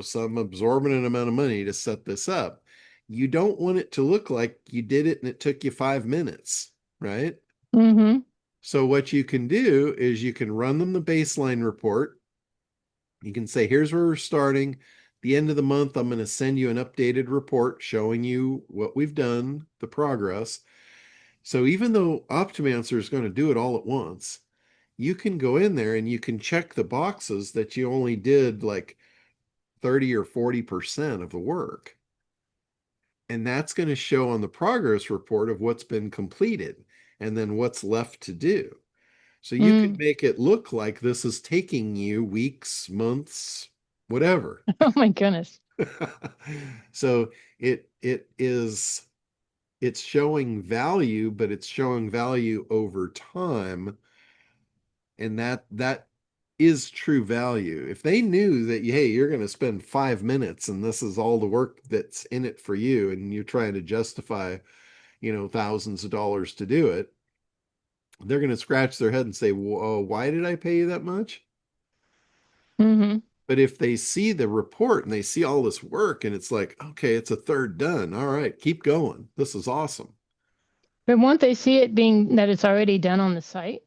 some absorbent amount of money to set this up. You don't want it to look like you did it and it took you 5 minutes, right? Mm-hmm. So what you can do is you can run them the baseline report. You can say, here's where we're starting. The end of the month, I'm going to send you an updated report showing you what we've done, the progress. So even though Optimancer is going to do it all at once, you can go in there and you can check the boxes that you only did like 30 or 40% of the work. And that's going to show on the progress report of what's been completed and then what's left to do. So you can make it look like this is taking you weeks, months, whatever. Oh my goodness. So it's showing value, but it's showing value over time. And that is true value. If they knew that, hey, you're going to spend 5 minutes and this is all the work that's in it for you, and you're trying to justify, thousands of dollars to do it, they're going to scratch their head and say, whoa, why did I pay you that much? Mm-hmm. But if they see the report and they see all this work and it's like, okay, it's a third done. All right, keep going. This is awesome. But won't they see it being that it's already done on the site,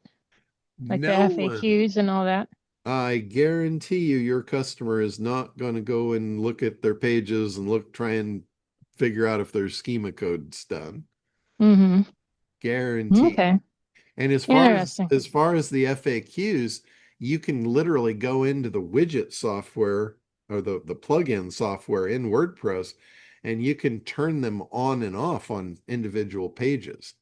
like the No one, FAQs and all that? I guarantee you, your customer is not going to go and look at their pages and try and figure out if their schema code's done. Mm-hmm. Guarantee. Okay. And Interesting. as far as the FAQs, you can literally go into the widget software or the plugin software in WordPress, and you can turn them on and off on individual pages.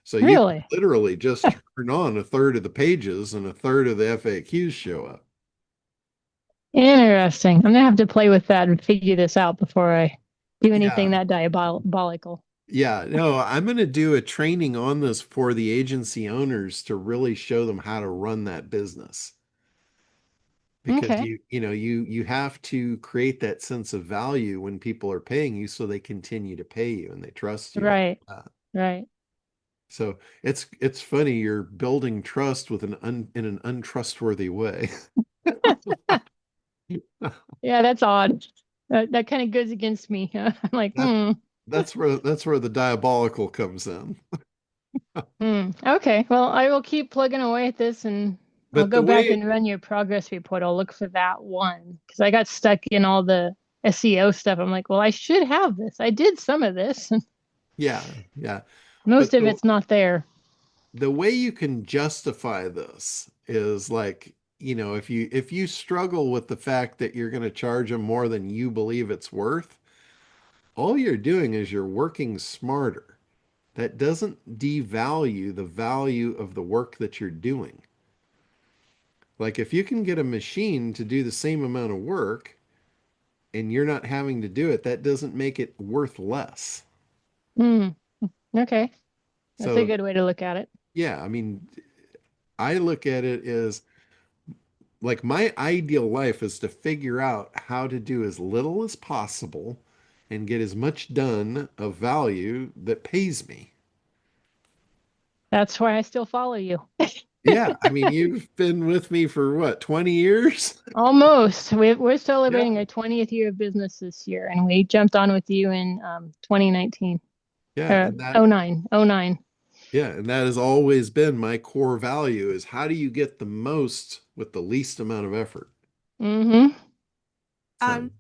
So you can Really? literally just turn on a third of the pages and a third of the FAQs show up. Interesting. I'm gonna have to play with that and figure this out before I do anything Yeah. that diabolical. Yeah, no, I'm going to do a training on this for the agency owners to really show them how to run that business. Because Okay. you have to create that sense of value when people are paying you so they continue to pay you and they trust you. Right. Right. So it's funny you're building trust with in an untrustworthy way. Yeah, that's odd. That kind of goes against me. I'm like, That that's where the diabolical comes in. Okay. Well, I will keep plugging away at this and I'll But go the back way and run your progress report. I'll look for that one because I got stuck in all the SEO stuff. I'm like, well, I should have this. I did some of this. yeah, yeah. Most But of it's not there. the way you can justify this is like, if you struggle with the fact that you're going to charge them more than you believe it's worth, all you're doing is you're working smarter. That doesn't devalue the value of the work that you're doing. Like if you can get a machine to do the same amount of work and you're not having to do it, that doesn't make it worth less. Hmm. Okay. That's a So, good way to look at it. yeah, I mean, I look at it as like my ideal life is to figure out how to do as little as possible and get as much done of value that pays me. That's why I still follow you. Yeah, I mean, you've been with me for what, 20 years? Almost. We're Yeah. celebrating our 20th year of business this year, and we jumped on with you in 2019 Yeah, or and that oh 09, oh 09. yeah, and that has always been my core value is how do you get the most with the least amount of effort? Mm-hmm. So, Um,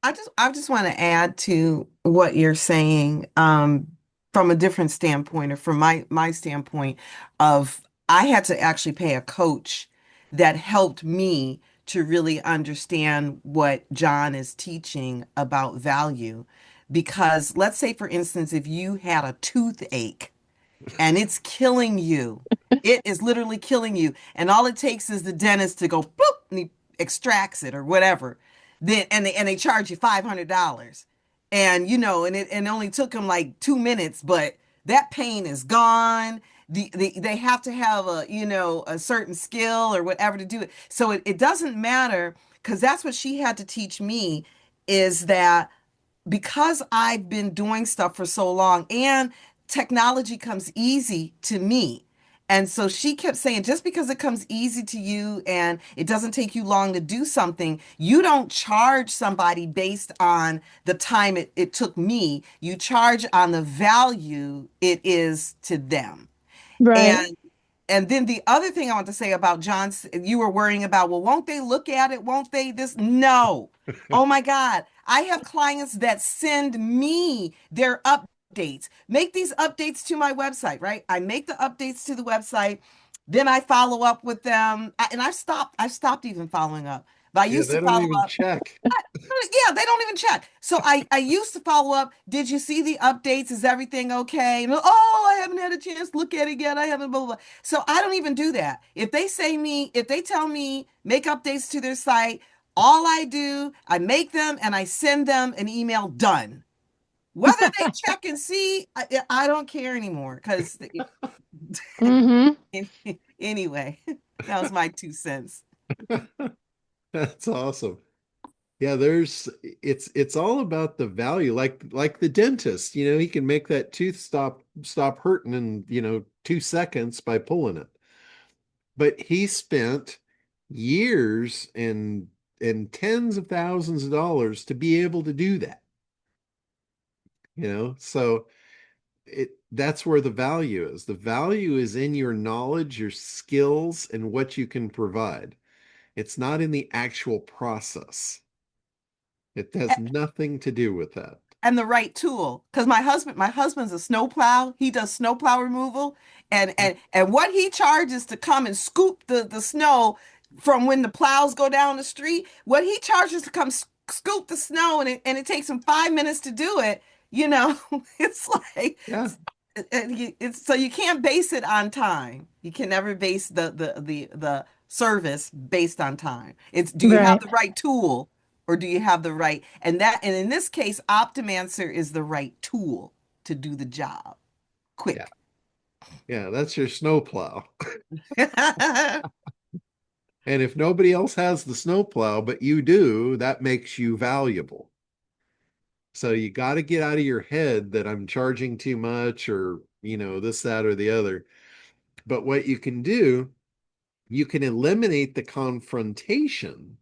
I just want to add to what you're saying, from a different standpoint, or from my standpoint of I had to actually pay a coach that helped me to really understand what John is teaching about value. Because let's say, for instance, if you had a toothache and it's killing you. It is literally killing you. And all it takes is the dentist to go boop and he extracts it or whatever. Then and they charge you $500. And and it only took them like 2 minutes, but that pain is gone. They have to have a certain skill or whatever to do it. So it doesn't matter because that's what she had to teach me is that because I've been doing stuff for so long and technology comes easy to me. And so she kept saying, just because it comes easy to you and it doesn't take you long to do something, you don't charge somebody based on the time it took me. You charge on the value it is to them. Right. And then the other thing I want to say about John's, you were worrying about, well, won't they look at it? Won't they this? No. Oh my God. I have clients that send me their updates. Make these updates to my website, right? I make the updates to the website. Then I follow up with them. And I've stopped even following up. But I yeah, used to they don't follow even up. check. Yeah, they don't even check. So I used to follow up. Did you see the updates? Is everything okay? And, oh, I haven't had a chance to look at it yet. I haven't blah, blah, blah. So I don't even do that. If they tell me make updates to their site, all I do, I make them and I send them an email done. Whether they check and see, I don't care anymore. Because Mm-hmm. anyway, that was my 2 cents. That's awesome. Yeah, it's all about the value. Like the dentist, he can make that tooth stop hurting in, 2 seconds by pulling it. But he spent years and and tens of thousands of dollars to be able to do that. So that's where the value is. The value is in your knowledge, your skills, and what you can provide. It's not in the actual process. It has nothing to do with that. And the right tool. Because my husband's a snowplow. He does snowplow removal, and what he charges to come and scoop the snow from when the plows go down the street, what he charges to come scoop the snow, and it takes him 5 minutes to do it. It's like Yeah. it's so you can't base it on time. You can never base the service based on time. It's, do you have Right. the right tool, or do you have the right, and in this case, Optimancer is the right tool to do the job quick. Yeah, that's your snowplow. And if nobody else has the snowplow, but you do, that makes you valuable. So you got to get out of your head that I'm charging too much or, this, that, or the other. But what you can do, you can eliminate the confrontation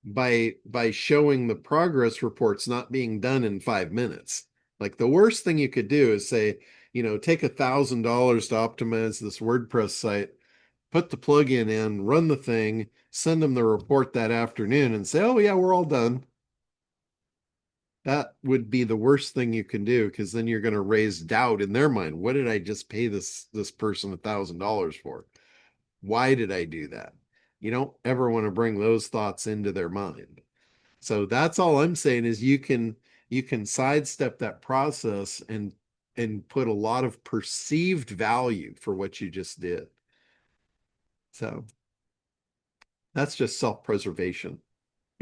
by showing the progress reports not being done in 5 minutes. Like the worst thing you could do is say, take $1,000 to optimize this WordPress site, put the plugin in, run the thing, send them the report that afternoon and say, oh yeah, we're all done. That would be the worst thing you can do, because then you're going to raise doubt in their mind. What did I just pay this person $1,000 for? Why did I do that? You don't ever want to bring those thoughts into their mind. So that's all I'm saying is you can sidestep that process and put a lot of perceived value for what you just did. So that's just self-preservation.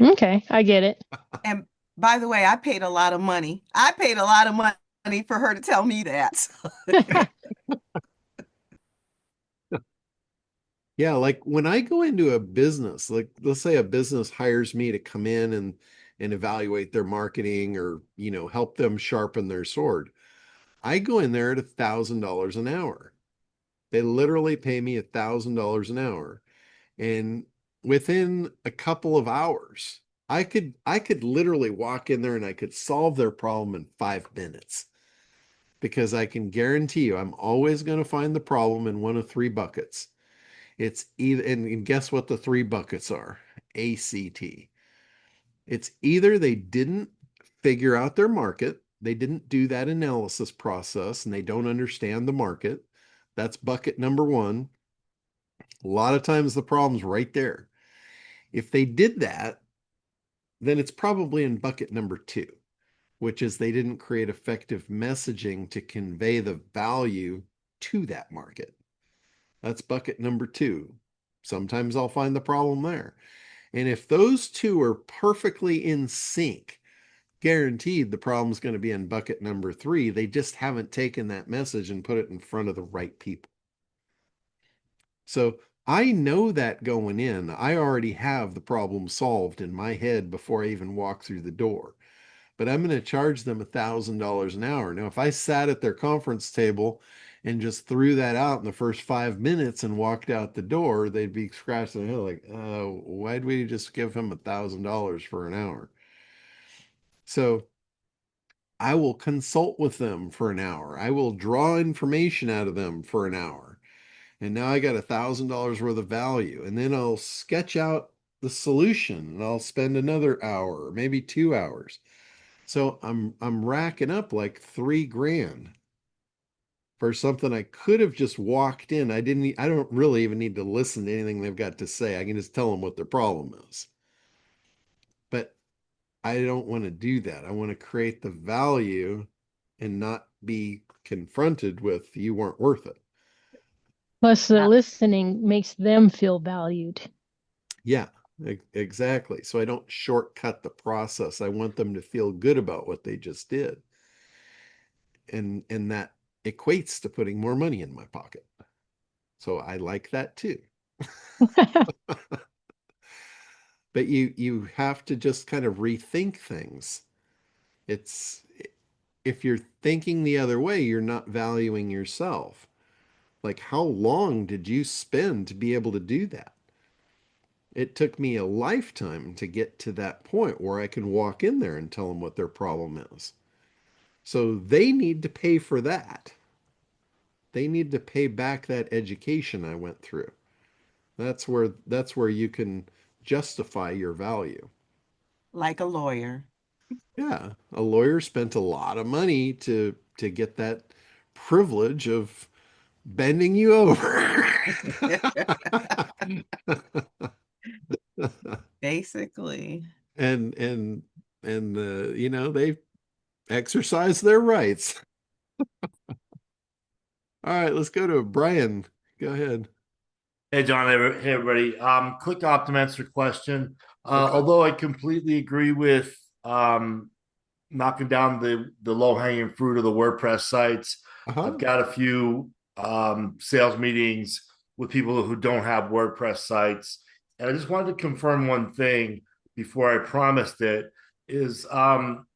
Okay, I get it. And by the way, I paid a lot of money. I paid a lot of money for her to tell me that. Yeah, like when I go into a business, like let's say a business hires me to come in and evaluate their marketing or, help them sharpen their sword. I go in there at $1,000 an hour. They literally pay me $1,000 an hour. And within a couple of hours, I could literally walk in there and I could solve their problem in 5 minutes. Because I can guarantee you, I'm always going to find the problem in one of three buckets. It's either, and guess what the three buckets are? ACT. It's either they didn't figure out their market, they didn't do that analysis process, and they don't understand the market. That's bucket number one. A lot of times the problem's right there. If they did that, then it's probably in bucket number two, which is they didn't create effective messaging to convey the value to that market. That's bucket number two. Sometimes I'll find the problem there. And if those two are perfectly in sync, guaranteed the problem's going to be in bucket number three. They just haven't taken that message and put it in front of the right people. So I know that going in, I already have the problem solved in my head before I even walk through the door. But I'm going to charge them $1,000 an hour. Now, if I sat at their conference table and just threw that out in the first 5 minutes and walked out the door, they'd be scratching their head like, why'd we just give him $1,000 for an hour? So I will consult with them for an hour. I will draw information out of them for an hour. And now I got $1,000 worth of value. And then I'll sketch out the solution and I'll spend another hour, or maybe 2 hours. So I'm racking up like $3,000 for something I could have just walked in. I don't really even need to listen to anything they've got to say. I can just tell them what their problem is. But I don't want to do that. I want to create the value and not be confronted with you weren't worth it. Plus, the listening makes them feel valued. Yeah, exactly. So I don't shortcut the process. I want them to feel good about what they just did. And that equates to putting more money in my pocket. So I like that too. But you have to just kind of rethink things. It's if you're thinking the other way, you're not valuing yourself. Like how long did you spend to be able to do that? It took me a lifetime to get to that point where I can walk in there and tell them what their problem is. So they need to pay for that. They need to pay back that education I went through. That's where you can justify your value. Like a lawyer. Yeah, a lawyer spent a lot of money to get that privilege of bending you over. Basically. and they exercise their rights. All right, let's go to Brian. Go ahead. Hey, John. Hey, everybody. Quick Optimaster question. Okay. Although I completely agree with knocking down the low-hanging fruit of the WordPress sites, I've got a few sales meetings with people who don't have WordPress sites. And I just wanted to confirm one thing before I promised it is, I'm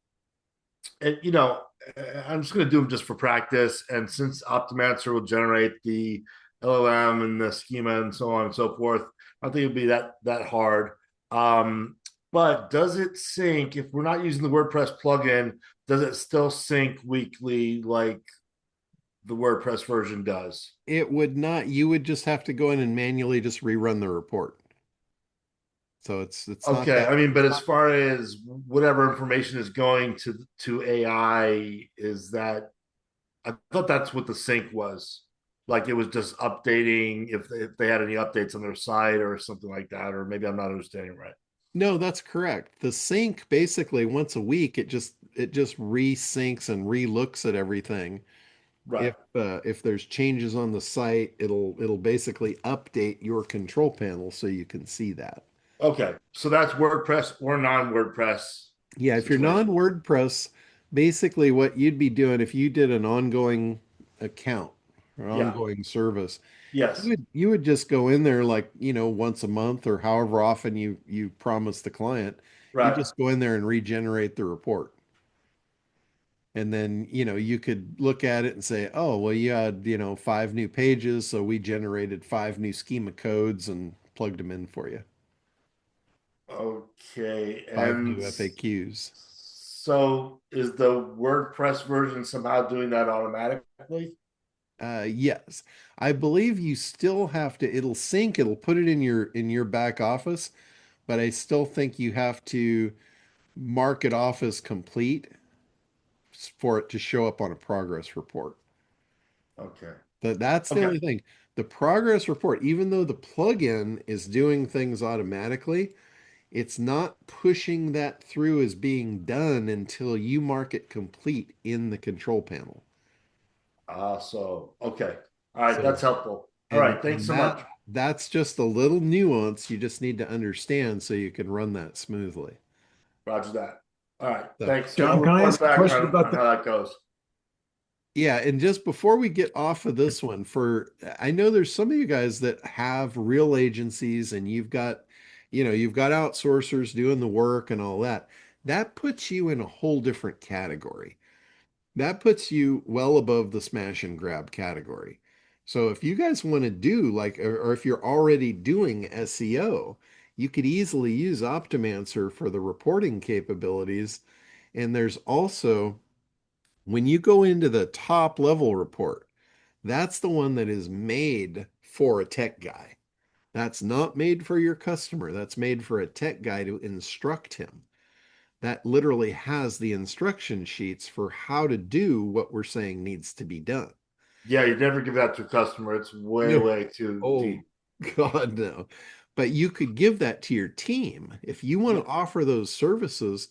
just going to do them just for practice. And since Optimancer will generate the LLM and the schema and so on and so forth, I don't think it'll be that hard. But does it sync if we're not using the WordPress plugin? Does it still sync weekly like the WordPress version does? It would not. You would just have to go in and manually just rerun the report. So it's not Okay. that. I mean, but as far as whatever information is going to AI, is that I thought that's what the sync was. Like it was just updating if they had any updates on their site or something like that, or maybe I'm not understanding right. No, that's correct. The sync basically once a week it just resyncs and relooks at everything. Right. If there's changes on the site, it'll basically update your control panel so you can see that. Okay. So that's WordPress or non-WordPress Yeah, if you're situation. non-WordPress, basically what you'd be doing if you did an ongoing account or Yeah. ongoing service, Yes. you would just go in there like, once a month or however often you promise the client. You Right. just go in there and regenerate the report. And then, you could look at it and say, oh, well, you had, 5 new pages, so we generated 5 new schema codes and plugged them in for you. Okay. 5 new And FAQs. so is the WordPress version somehow doing that automatically? Yes, I believe you still have to, it'll sync, it'll put it in your back office, but I still think you have to mark it off as complete for it to show up on a progress report. Okay. That's the Okay. only thing. The progress report, even though the plugin is doing things automatically, it's not pushing that through as being done until you mark it complete in the control panel. So okay. All right, So that's helpful. All and right, thanks and so much. that's just a little nuance you just need to understand so you can run that smoothly. Roger that. All right, So thanks. I'll John, can I report ask a back question on, about on the? how that goes. yeah, and just before we get off of this one, I know there's some of you guys that have real agencies and you've got outsourcers doing the work and all that. That puts you in a whole different category. That puts you well above the smash and grab category. So if you guys want to do like, or if you're already doing SEO, you could easily use Optimancer for the reporting capabilities. And there's also, when you go into the top level report, that's the one that is made for a tech guy. That's not made for your customer. That's made for a tech guy to instruct him. That literally has the instruction sheets for how to do what we're saying needs to be done. Yeah, you never give that to a customer. It's way, No. way too Oh, deep. God, no. But you could give that to your team. If you want Yeah. to offer those services,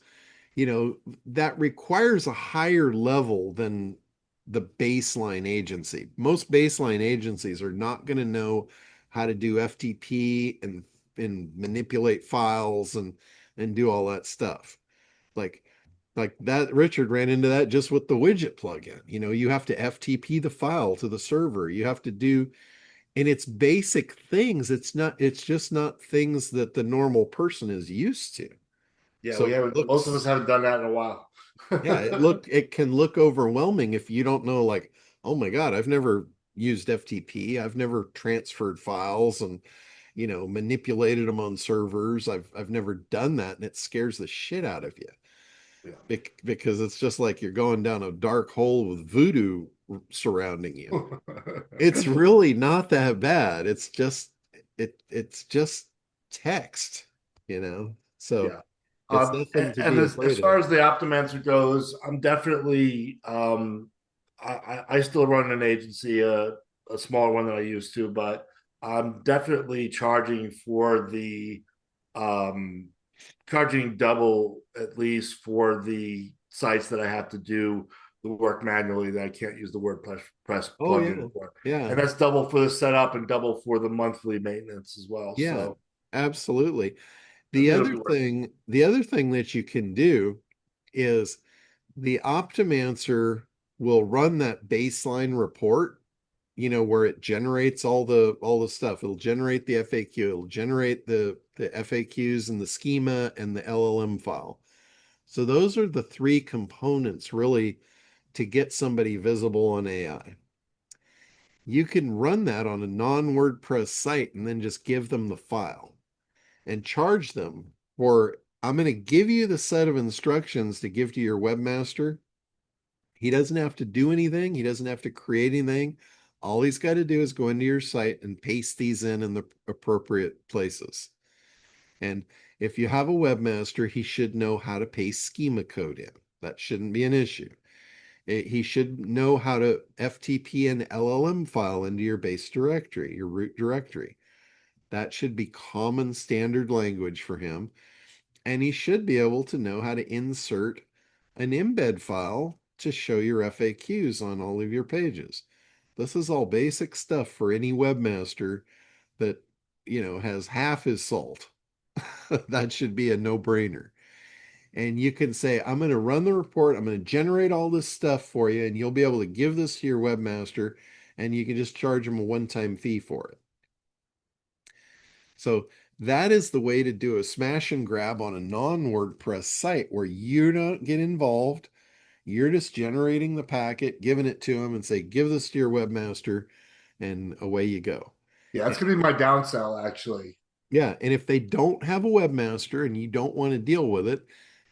that requires a higher level than the baseline agency. Most baseline agencies are not going to know how to do FTP and manipulate files and do all that stuff. Like like that Richard ran into that just with the widget plugin. You have to FTP the file to the server. You have to do and it's basic things. It's just not things that the normal person is used to. Yeah, So we it haven't. Most of us looks haven't done that in a while. yeah, it can look overwhelming if you don't know like, oh my God, I've never used FTP. I've never transferred files manipulated them on servers. I've never done that, and it scares the shit out of you. Yeah. Because it's just like you're going down a dark hole with voodoo surrounding you. It's really not that bad. It's just text, So Yeah. it's nothing to And be as afraid far of. as the Optimancer goes, I'm definitely I still run an agency, a smaller one than I used to, but I'm definitely um charging double at least for the sites that I have to do the work manually that I can't use the WordPress Oh yeah. plugin for. Yeah. And that's double for the setup and double for the monthly maintenance as well. Yeah. So Absolutely. I think The it'll other be worth it. thing, the other thing that you can do is the Optimancer will run that baseline report, where it generates all the stuff. It'll generate the FAQ, it'll generate the FAQs and the schema and the LLM file. So those are the three components really to get somebody visible on AI. You can run that on a non-WordPress site and then just give them the file and charge them for, I'm going to give you the set of instructions to give to your webmaster. He doesn't have to do anything. He doesn't have to create anything. All he's got to do is go into your site and paste these in the appropriate places. And if you have a webmaster, he should know how to paste schema code in. That shouldn't be an issue. He should know how to FTP an LLM file into your base directory, your root directory. That should be common standard language for him. And he should be able to know how to insert an embed file to show your FAQs on all of your pages. This is all basic stuff for any webmaster that, has half his salt. That should be a no-brainer. And you can say, I'm going to run the report, I'm going to generate all this stuff for you, and you'll be able to give this to your webmaster, and you can just charge them a one-time fee for it. So that is the way to do a smash and grab on a non-WordPress site where you don't get involved. You're just generating the packet, giving it to them, and say, give this to your webmaster, and away you go. Yeah, it's gonna be my downsell actually. Yeah, and if they don't have a webmaster and you don't want to deal with it,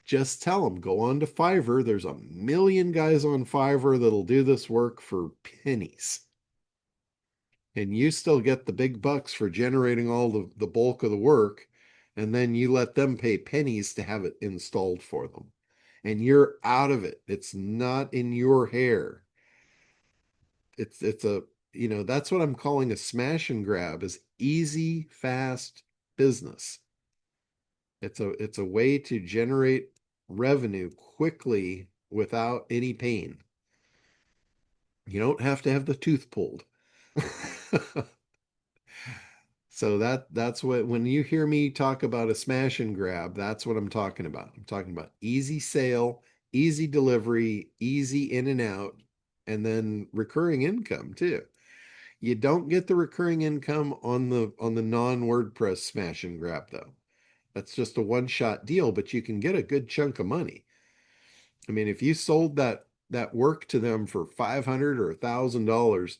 just tell them, go on to Fiverr. There's a million guys on Fiverr that'll do this work for pennies. And you still get the big bucks for generating all the bulk of the work. And then you let them pay pennies to have it installed for them. And you're out of it. It's not in your hair. It's a, that's what I'm calling a smash and grab, is easy, fast business. It's a way to generate revenue quickly without any pain. You don't have to have the tooth pulled. So that's what, when you hear me talk about a smash and grab, that's what I'm talking about. I'm talking about easy sale, easy delivery, easy in and out, and then recurring income too. You don't get the recurring income on the non-WordPress smash and grab though. That's just a one-shot deal, but you can get a good chunk of money. I mean, if you sold that work to them for $500 or $1,000,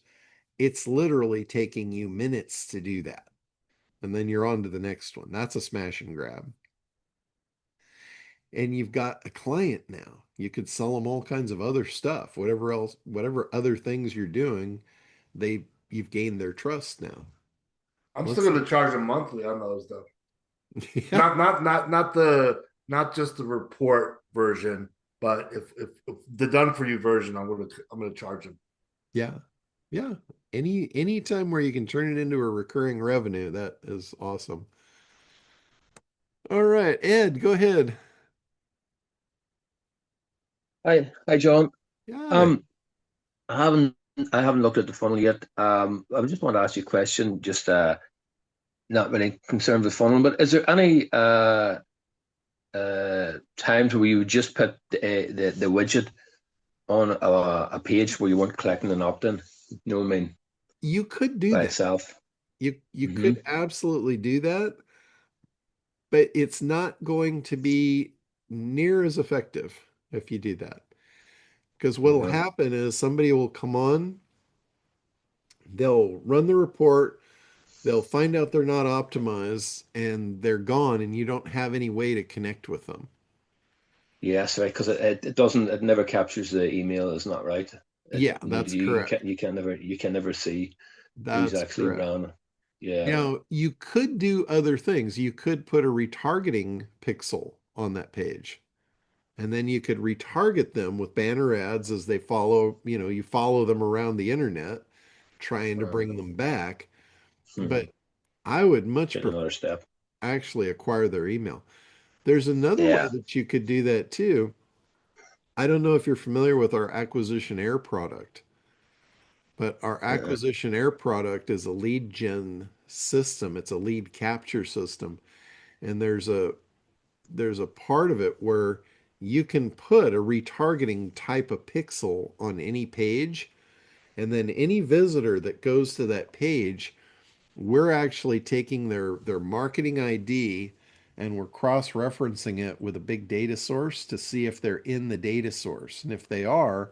it's literally taking you minutes to do that. And then you're on to the next one. That's a smash and grab. And you've got a client now. You could sell them all kinds of other stuff, whatever else, whatever other things you're doing, you've gained their trust now. I'm Let's still gonna charge them monthly on those though. yeah. Not just the report version, but if the done for you version, I'm gonna charge them. Yeah. Yeah. Any time where you can turn it into a recurring revenue, that is awesome. All right, Ed, go ahead. Hi, John. Yeah. Um, I haven't I haven't looked at the funnel yet. I just want to ask you a question. Just not really concerned with funnel, but is there any times where you would just put the widget on a page where you weren't collecting an opt-in? You know what I mean? You could do By that. itself. You Hmm. could absolutely do that, but it's not going to be near as effective if you do that. Because what will Uh-huh. happen is somebody will come on, they'll run the report, They'll find out they're not optimized and they're gone, and you don't have any way to connect with them. Yes, right, because it doesn't, it never captures the email, isn't that right? Yeah, that's correct. You can never see who's That's actually correct. ran. Yeah. Now, you could do other things. You could put a retargeting pixel on that page, and then you could retarget them with banner ads as they follow, you follow them around the internet, trying to bring them back. Hmm. But I would much Been prefer another step. actually acquire their email. There's another way Yeah. that you could do that too. I don't know if you're familiar with our Acquisition Air product, but our Uh, Acquisition Air product is a lead gen system. It's a lead capture system. And there's a part of it where you can put a retargeting type of pixel on any page, and then any visitor that goes to that page, we're actually taking their marketing ID and we're cross-referencing it with a big data source to see if they're in the data source. And if they are,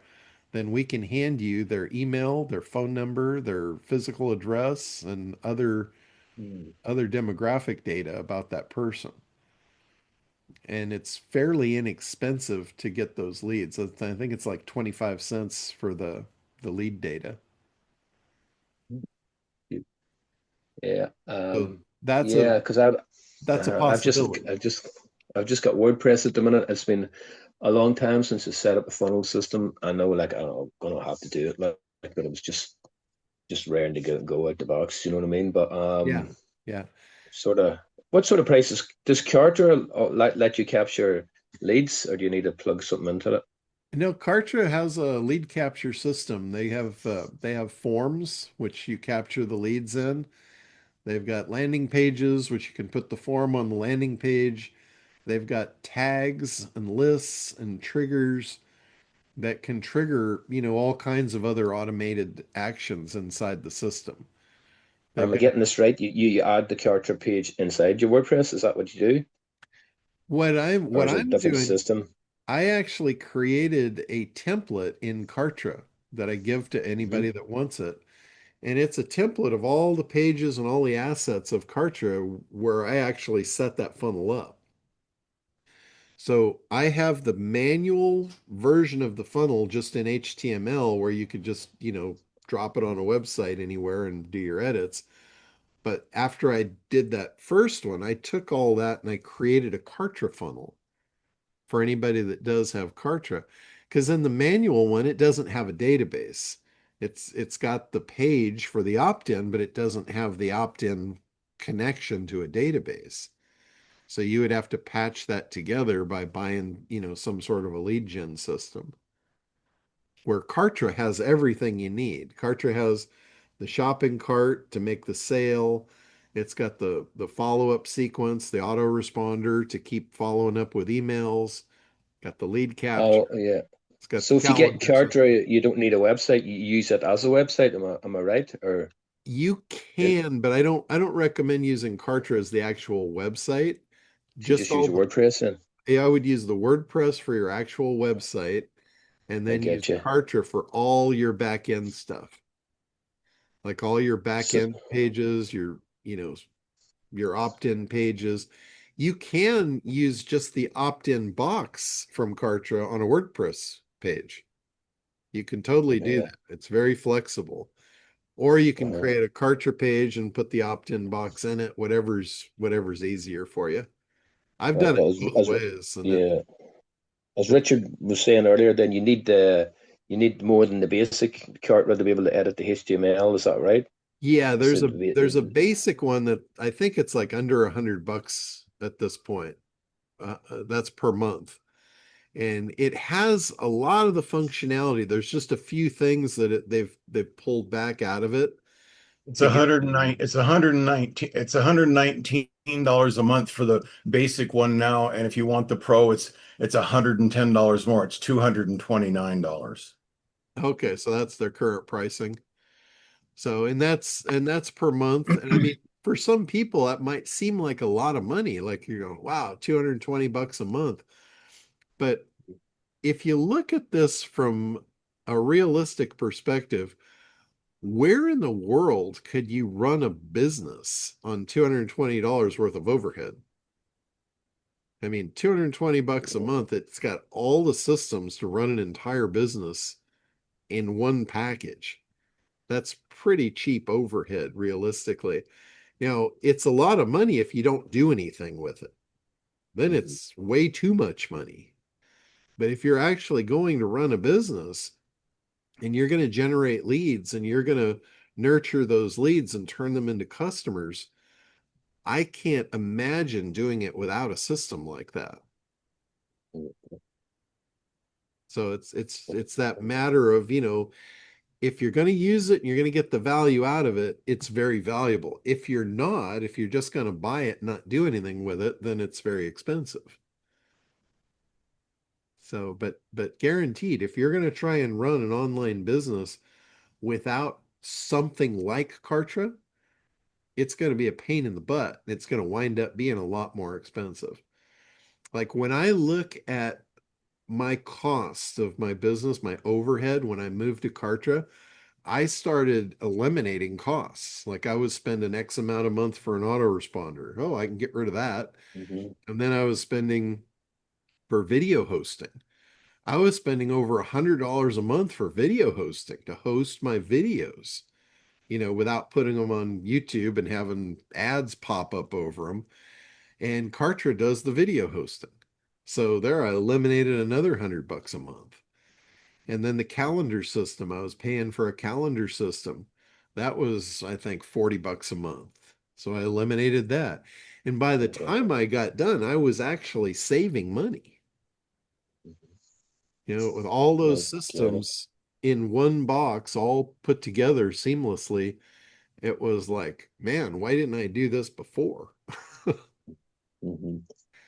then we can hand you their email, their phone number, their physical address, and other demographic data about that person. And it's fairly inexpensive to get those leads. I think it's like 25 cents for the lead data. yeah. So that's a Yeah, because that's a I've just possibility. I've just got WordPress at the minute. It's been a long time since I set up a funnel system. I know, like, I don't know, I'm gonna have to do it, but it was just raring to go out the box. You know what I mean? But Yeah. Yeah. sort of, what sort of prices does Charter let you capture leads, or do you need to plug something into it? No, Kartra has a lead capture system. They have forms which you capture the leads in. They've got landing pages which you can put the form on the landing page. They've got tags and lists and triggers that can trigger, all kinds of other automated actions inside the system. They've Am I got getting this right? You add the Charter page inside your WordPress. Is that what you do, what I'm or what is it a I'm different doing. system? I actually created a template in Kartra that I give to Hmm. anybody that wants it. And it's a template of all the pages and all the assets of Kartra where I actually set that funnel up. So I have the manual version of the funnel just in HTML where you could just, drop it on a website anywhere and do your edits. But after I did that first one, I took all that and I created a Kartra funnel for anybody that does have Kartra. Because in the manual one, it doesn't have a database. It's got the page for the opt-in, but it doesn't have the opt-in connection to a database. So you would have to patch that together by buying, some sort of a lead gen system. Where Kartra has everything you need. Kartra has the shopping cart to make the sale. It's got the follow-up sequence, the autoresponder to keep following up with emails. Got the lead capture. Oh, yeah. It's got the So if you get calendar Charter, system. you don't need a website. You use it as a website. Am I right? Or You it, can, but I don't recommend using Kartra as the actual website. so you Just just use all the WordPress then? Yeah, I would use the WordPress for your actual website and I then use get you. Kartra for all your back end stuff. Like all your back So, end pages, your opt-in pages. You can use just the opt-in box from Kartra on a WordPress page. You can totally do yeah. that. It's very flexible. Or you can Uh-huh. create a Kartra page and put the opt-in box in it, whatever's easier for you. I've Right. done it But both ways, and yeah, as Richard was saying earlier, then you need more than the basic Charter to be able to edit the HTML. Is that right? yeah, So there's a basic one that I think it's like under $100 at this point. That's per month, and it has a lot of the functionality. There's just a few things that they've pulled back out of it It's to get. 109, it's 119, it's $119 a month for the basic one now. And if you want the pro, it's $110 more. It's $229. Okay, so that's their current pricing. So, and that's per month. And I mean, for some people, that might seem like a lot of money. Like you go, wow, $220 a month. But if you look at this from a realistic perspective, where in the world could you run a business on $220 worth of overhead? I mean, 220 bucks a month, it's got all the systems to run an entire business in one package. That's pretty cheap overhead, realistically. It's a lot of money if you don't do anything with it. Then it's way too much money. But if you're actually going to run a business and you're going to generate leads and you're going to nurture those leads and turn them into customers, I can't imagine doing it without a system like that. So it's that matter of, if you're going to use it and you're going to get the value out of it, it's very valuable. If you're not, if you're just going to buy it and not do anything with it, then it's very expensive. So, but guaranteed, if you're going to try and run an online business without something like Kartra, it's going to be a pain in the butt. It's going to wind up being a lot more expensive. Like when I look at my cost of my business, my overhead, when I moved to Kartra, I started eliminating costs. Like I was spending X amount a month for an autoresponder. Oh, I can get rid of that. And then I was spending for video hosting. I was spending over $100 a month for video hosting to host my videos, without putting them on YouTube and having ads pop up over them. And Kartra does the video hosting. So there I eliminated another $100 a month. And then the calendar system, I was paying for a calendar system. That was, I think, $40 a month. So I eliminated that. And by the time I got done, I was actually saving money. With all those systems in one box, all put together seamlessly, it was like, man, why didn't I do this before?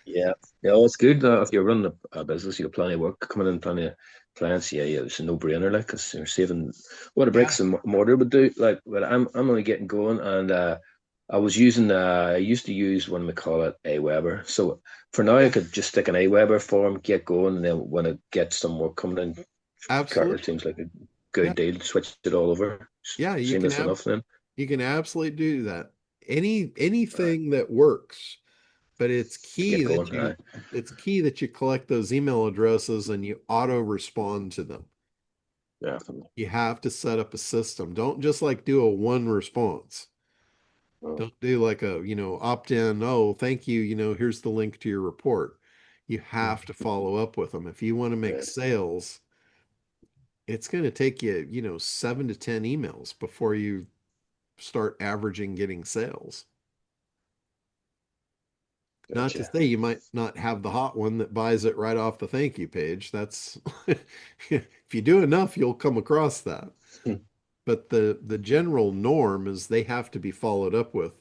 Yeah, well, it's good if you're running a business, you have plenty of work coming in, plenty of clients. Yeah, it's a no-brainer, like, because you're saving what a bricks and mortar would do. Like, but I'm only getting going, and I used to use what we call it Aweber. So for now, I could just stick an Aweber form, get going, and then when I get some work coming in, Carter Absolutely. seems like a good deal. Switch it all over. Yeah, Seamless enough then. you can absolutely do that. Anything that works, but it's key Get that going. you collect those email addresses and you auto respond to them. Definitely. You have to set up a system. Don't just like do a one response. Don't do like a, opt in, oh, thank you, here's the link to your report. You have to follow up with them. If you want to make sales, it's going to take you, 7 to 10 emails before you start averaging getting sales. Not to say you might not have the hot one that buys it right off the thank you page. That's if you do enough, you'll come across that. But the general norm is they have to be followed up with,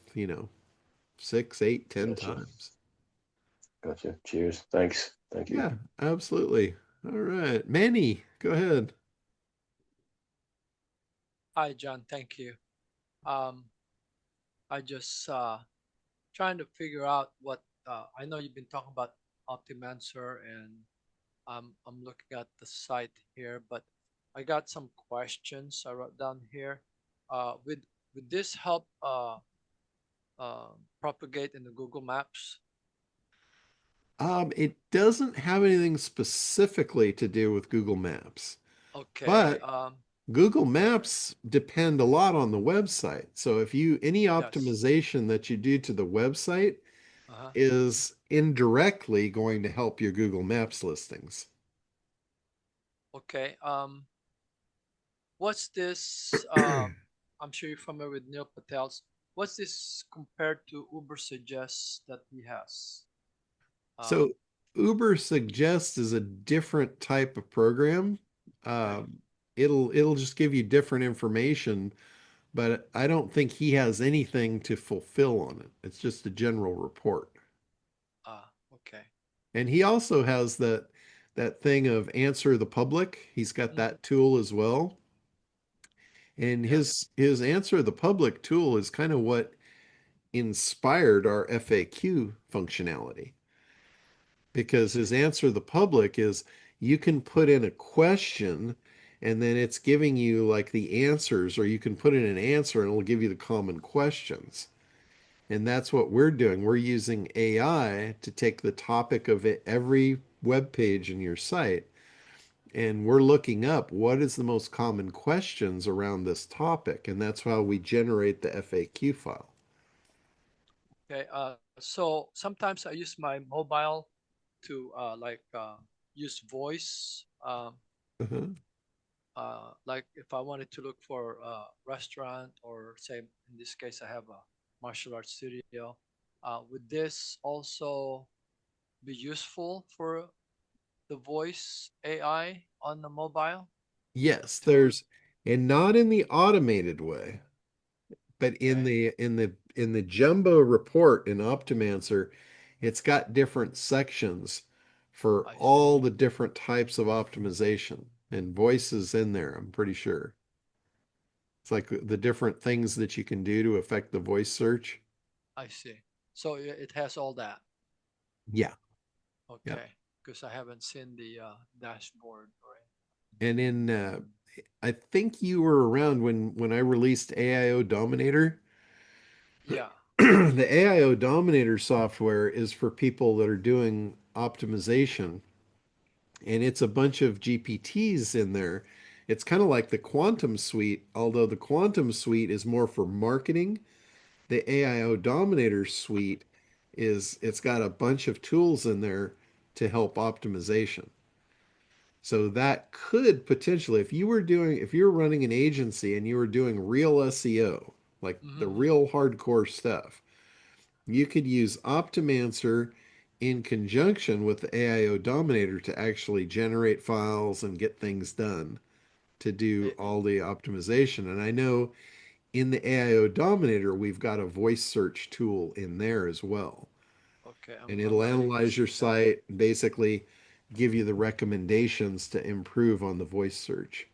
6, 8, 10 times. Gotcha. Cheers. Thanks. Thank you. Yeah, absolutely. All right. Manny, go ahead. Hi, John. Thank you. I just trying to figure out what I know you've been talking about Optimancer, and I'm looking at the site here, but I got some questions I wrote down here. Would this help propagate in the Google Maps? It doesn't have anything specifically to do with Google Maps, Okay. but Google Maps depend a lot on the website. So if any optimization that you do to the website is indirectly going to help your Google Maps listings. Okay. What's this? I'm sure you're familiar with Neil Patel's. What's this compared to Uber Suggests that he has? So Uber Suggests is a different type of program. It'll just give you different information, but I don't think he has anything to fulfill on it. It's just a general report. Okay. And he also has that thing of answer the public. He's got that tool as well. And his answer the public tool is kind of what inspired our FAQ functionality. Because his answer the public is you can put in a question and then it's giving you like the answers, or you can put in an answer and it'll give you the common questions. And that's what we're doing. We're using AI to take the topic of every web page in your site, and we're looking up what is the most common questions around this topic, and that's how we generate the FAQ file. Okay. So sometimes I use my mobile to use voice. Uh-huh. Like if I wanted to look for a restaurant, or say in this case I have a martial arts studio, would this also be useful for the voice AI on the mobile? Yes, To and not in the automated way, but in Okay, the jumbo report in Optimancer, it's got different sections for I see. all the different types of optimization, and voice is in there, I'm pretty sure. It's like the different things that you can do to affect the voice search. I see. So it has all that. Yeah, yeah. Okay, because I haven't seen the dashboard. Right. And I think you were around when I released AIO Dominator. Yeah. The AIO Dominator software is for people that are doing optimization, and it's a bunch of GPTs in there. It's kind of like the Quantum Suite, although the Quantum Suite is more for marketing. The AIO Dominator Suite it's got a bunch of tools in there to help optimization. So that could potentially, if you were running an agency and you were doing real SEO, like the Mm-hmm. real hardcore stuff, you could use Optimancer in conjunction with the AIO Dominator to actually generate files and get things done to do all the optimization. And I know in the AIO Dominator, we've got a voice search tool in there as well. Okay, And I'm it'll already analyze your using that. site and basically give you the recommendations to improve on the voice search.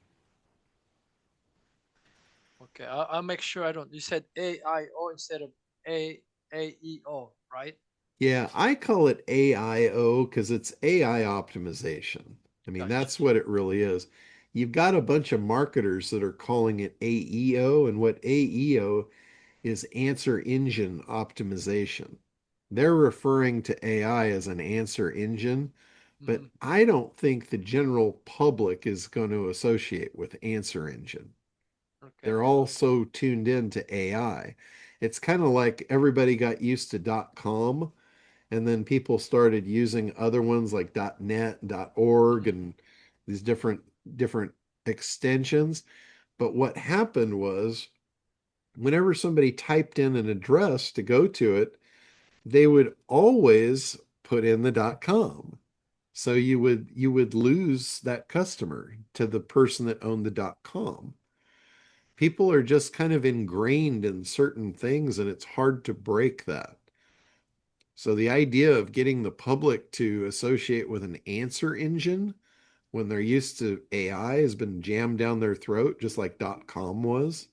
Okay, I'll make sure I don't. You said AIO instead of AEO, right? Yeah, I call it AIO because it's AI optimization. I mean, Gotcha. that's what it really is. You've got a bunch of marketers that are calling it AEO, and what AEO is answer engine optimization. They're referring to AI as an answer engine, Mm-hmm. but I don't think the general public is going to associate with answer engine. Okay. They're all so tuned in to AI. It's kind of like everybody got used to .com, and then people started using other ones like .net, .org, Mm-hmm. and these different extensions. But what happened was whenever somebody typed in an address to go to it, they would always put in the .com. So you would lose that customer to the person that owned the .com. People are just kind of ingrained in certain things, and it's hard to break that. So the idea of getting the public to associate with an answer engine when they're used to AI has been jammed down their throat, just like .com was.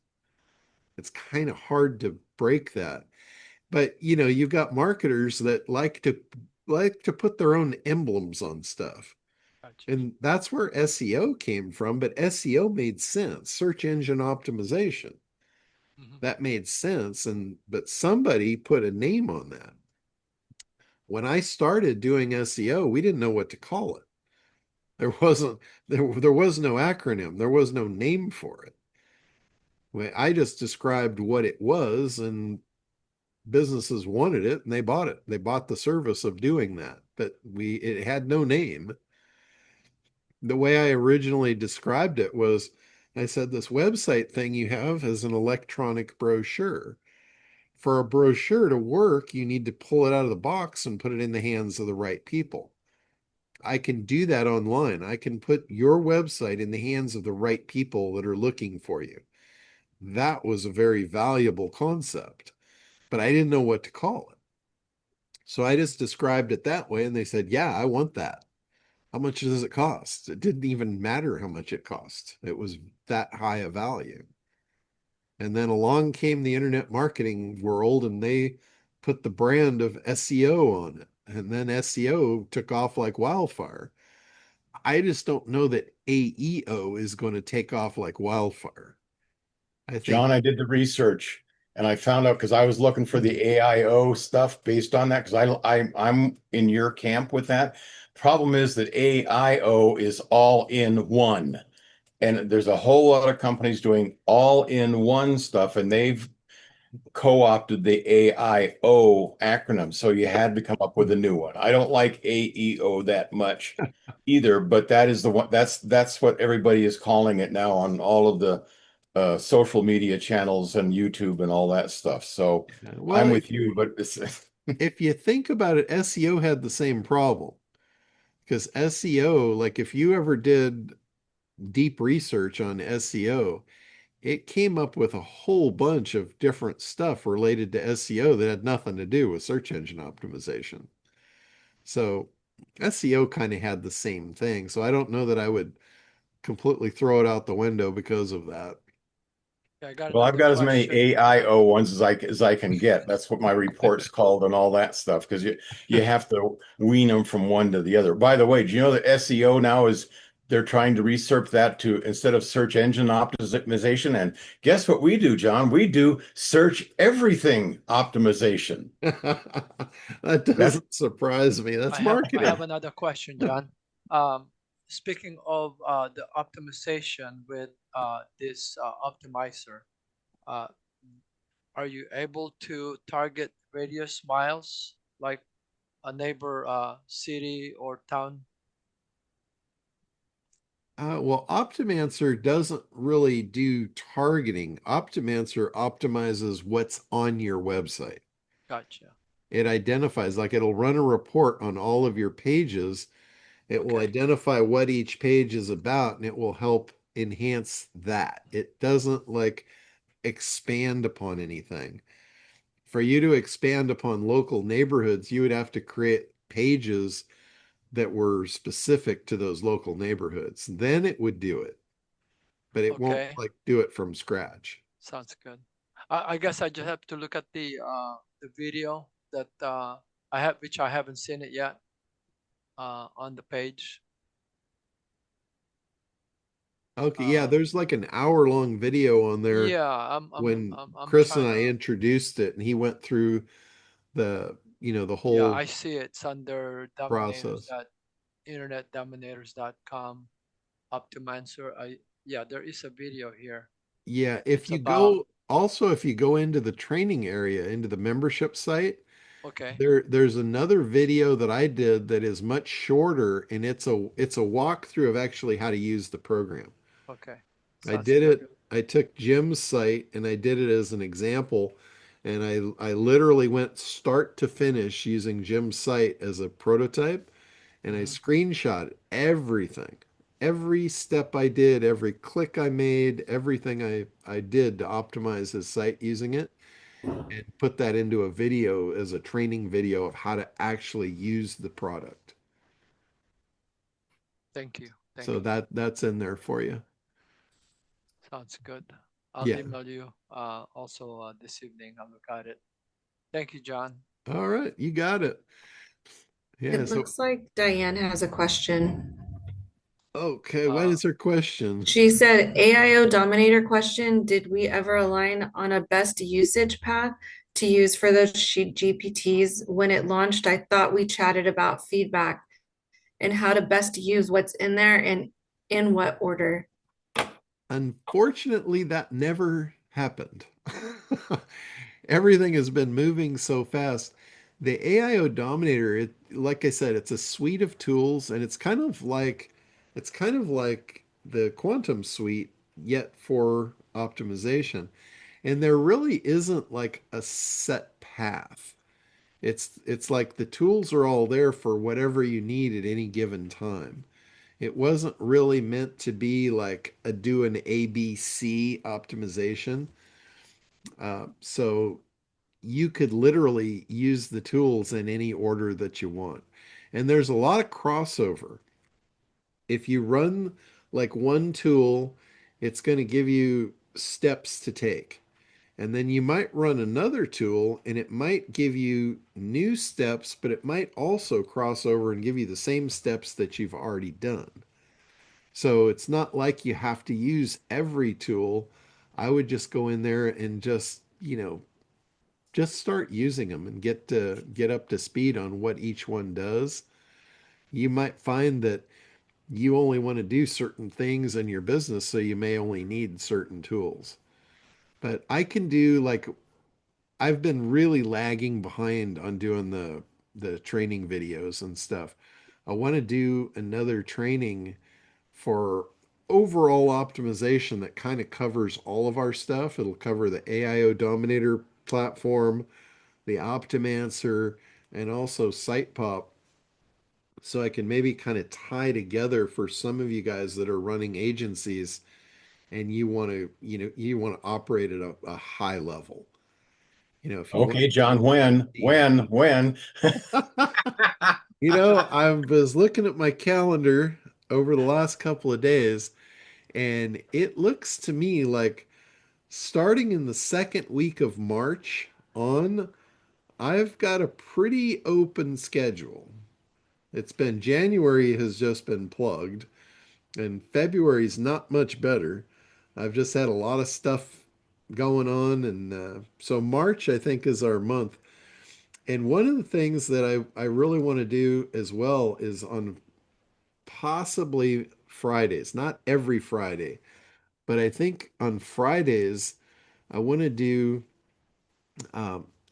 It's kind of hard to break that. But you've got marketers that like to put their own emblems on stuff. Gotcha. And that's where SEO came from, but SEO made sense, search engine optimization. Mm-hmm. That made sense, but somebody put a name on that. When I started doing SEO, we didn't know what to call it. There wasn't there was no acronym, there was no name for it. I just described what it was, and businesses wanted it and they bought it. They bought the service of doing that, but it had no name. The way I originally described it was I said this website thing you have is an electronic brochure. For a brochure to work, you need to pull it out of the box and put it in the hands of the right people. I can do that online. I can put your website in the hands of the right people that are looking for you. That was a very valuable concept, but I didn't know what to call it. So I just described it that way, and they said, "Yeah, I want that. How much does it cost?" It didn't even matter how much it cost. It was that high a value. And then along came the internet marketing world, and they put the brand of SEO on it. And then SEO took off like wildfire. I just don't know that AEO is going to take off like wildfire. I think John, I did the research and I found out because I was looking for the AIO stuff based on that because I'm in your camp with that. Problem is that AIO is all in one. And there's a whole lot of companies doing all in one stuff, and they've co-opted the AIO acronym. So you had to come up with a new one. I don't like AEO that much either, but that is the one that's what everybody is calling it now on all of the social media channels and YouTube and all that stuff. So well, I'm with you, but it's if you think about it, SEO had the same problem because SEO, like if you ever did deep research on SEO, it came up with a whole bunch of different stuff related to SEO that had nothing to do with search engine optimization. So SEO kind of had the same thing. So I don't know that I would completely throw it out the window because of that. Yeah, I got well, I've another got as many question. AIO ones as I can get. That's what my report's called and all that stuff because you have to wean them from one to the other. By the way, do you know that SEO now is they're trying to research that to instead of search engine optimization? And guess what we do, John? We do search everything optimization. That That's doesn't surprise me. That's I have marketing. another question, John. Speaking of the optimization with this optimizer, uh, are you able to target radius miles like a neighbor city or town? Well, Optimancer doesn't really do targeting. Optimancer optimizes what's on your website. Gotcha. It identifies, like it'll run a report on all of your pages. It will Okay. identify what each page is about and it will help enhance that. It doesn't like expand upon anything. For you to expand upon local neighborhoods, you would have to create pages that were specific to those local neighborhoods. Then it would do it, but it won't Okay. like do it from scratch. Sounds good. I guess I just have to look at the video that I have, which I haven't seen it yet on the page. Okay, yeah, there's like an hour-long video on there Yeah, when I'm Chris and trying I to. introduced it and he went through the Yeah, whole I see it. It's under Dominators process. dot internetdominators.com Optimancer. Yeah, there is a video here. Yeah, if It's you about go also if you go into the training area, into the membership site, okay, there's another video that I did that is much shorter and it's a walkthrough of actually how to use the program. okay. I Sounds did good. it, I took Jim's site and I did it as an example and I literally went start to finish using Jim's site as a prototype and I Hmm. screenshot everything. Every step I did, every click I made, everything I did to optimize his site using it and put that into a video as a training video of how to actually use the product. Thank you. Thank So you. that's in there for you. Sounds good. I'll Yeah. email you also this evening. I'll look at it. Thank you, John. All right, you got it. Yeah, It so looks like Diane has a question. okay, what Uh, is her question? She said, AIO Dominator question, did we ever align on a best usage path to use for those sheet GPTs? When it launched, I thought we chatted about feedback and how to best use what's in there and in what order. Unfortunately, that never happened. Everything has been moving so fast. The AIO Dominator, like I said, it's a suite of tools, and it's kind of like the Quantum suite, yet for optimization. And there really isn't like a set path. It's like the tools are all there for whatever you need at any given time. It wasn't really meant to be like a do an ABC optimization. So you could literally use the tools in any order that you want. And there's a lot of crossover. If you run like one tool, it's going to give you steps to take. And then you might run another tool and it might give you new steps, but it might also cross over and give you the same steps that you've already done. So it's not like you have to use every tool. I would just go in there and just start using them and get up to speed on what each one does. You might find that you only want to do certain things in your business, so you may only need certain tools. But I can do like I've been really lagging behind on doing the training videos and stuff. I want to do another training for overall optimization that kind of covers all of our stuff. It'll cover the AIO Dominator platform, the Optimancer, and also SitePop. So I can maybe kind of tie together for some of you guys that are running agencies and you want to operate at a high level. If you want Okay, John, when? I was looking at my calendar over the last couple of days, and it looks to me like starting in the second week of March on, I've got a pretty open schedule. It's been January has just been plugged, and February's not much better. I've just had a lot of stuff going on, and so March I think is our month. And one of the things that I really want to do as well is on possibly Fridays, not every Friday, but I think on Fridays, I want to do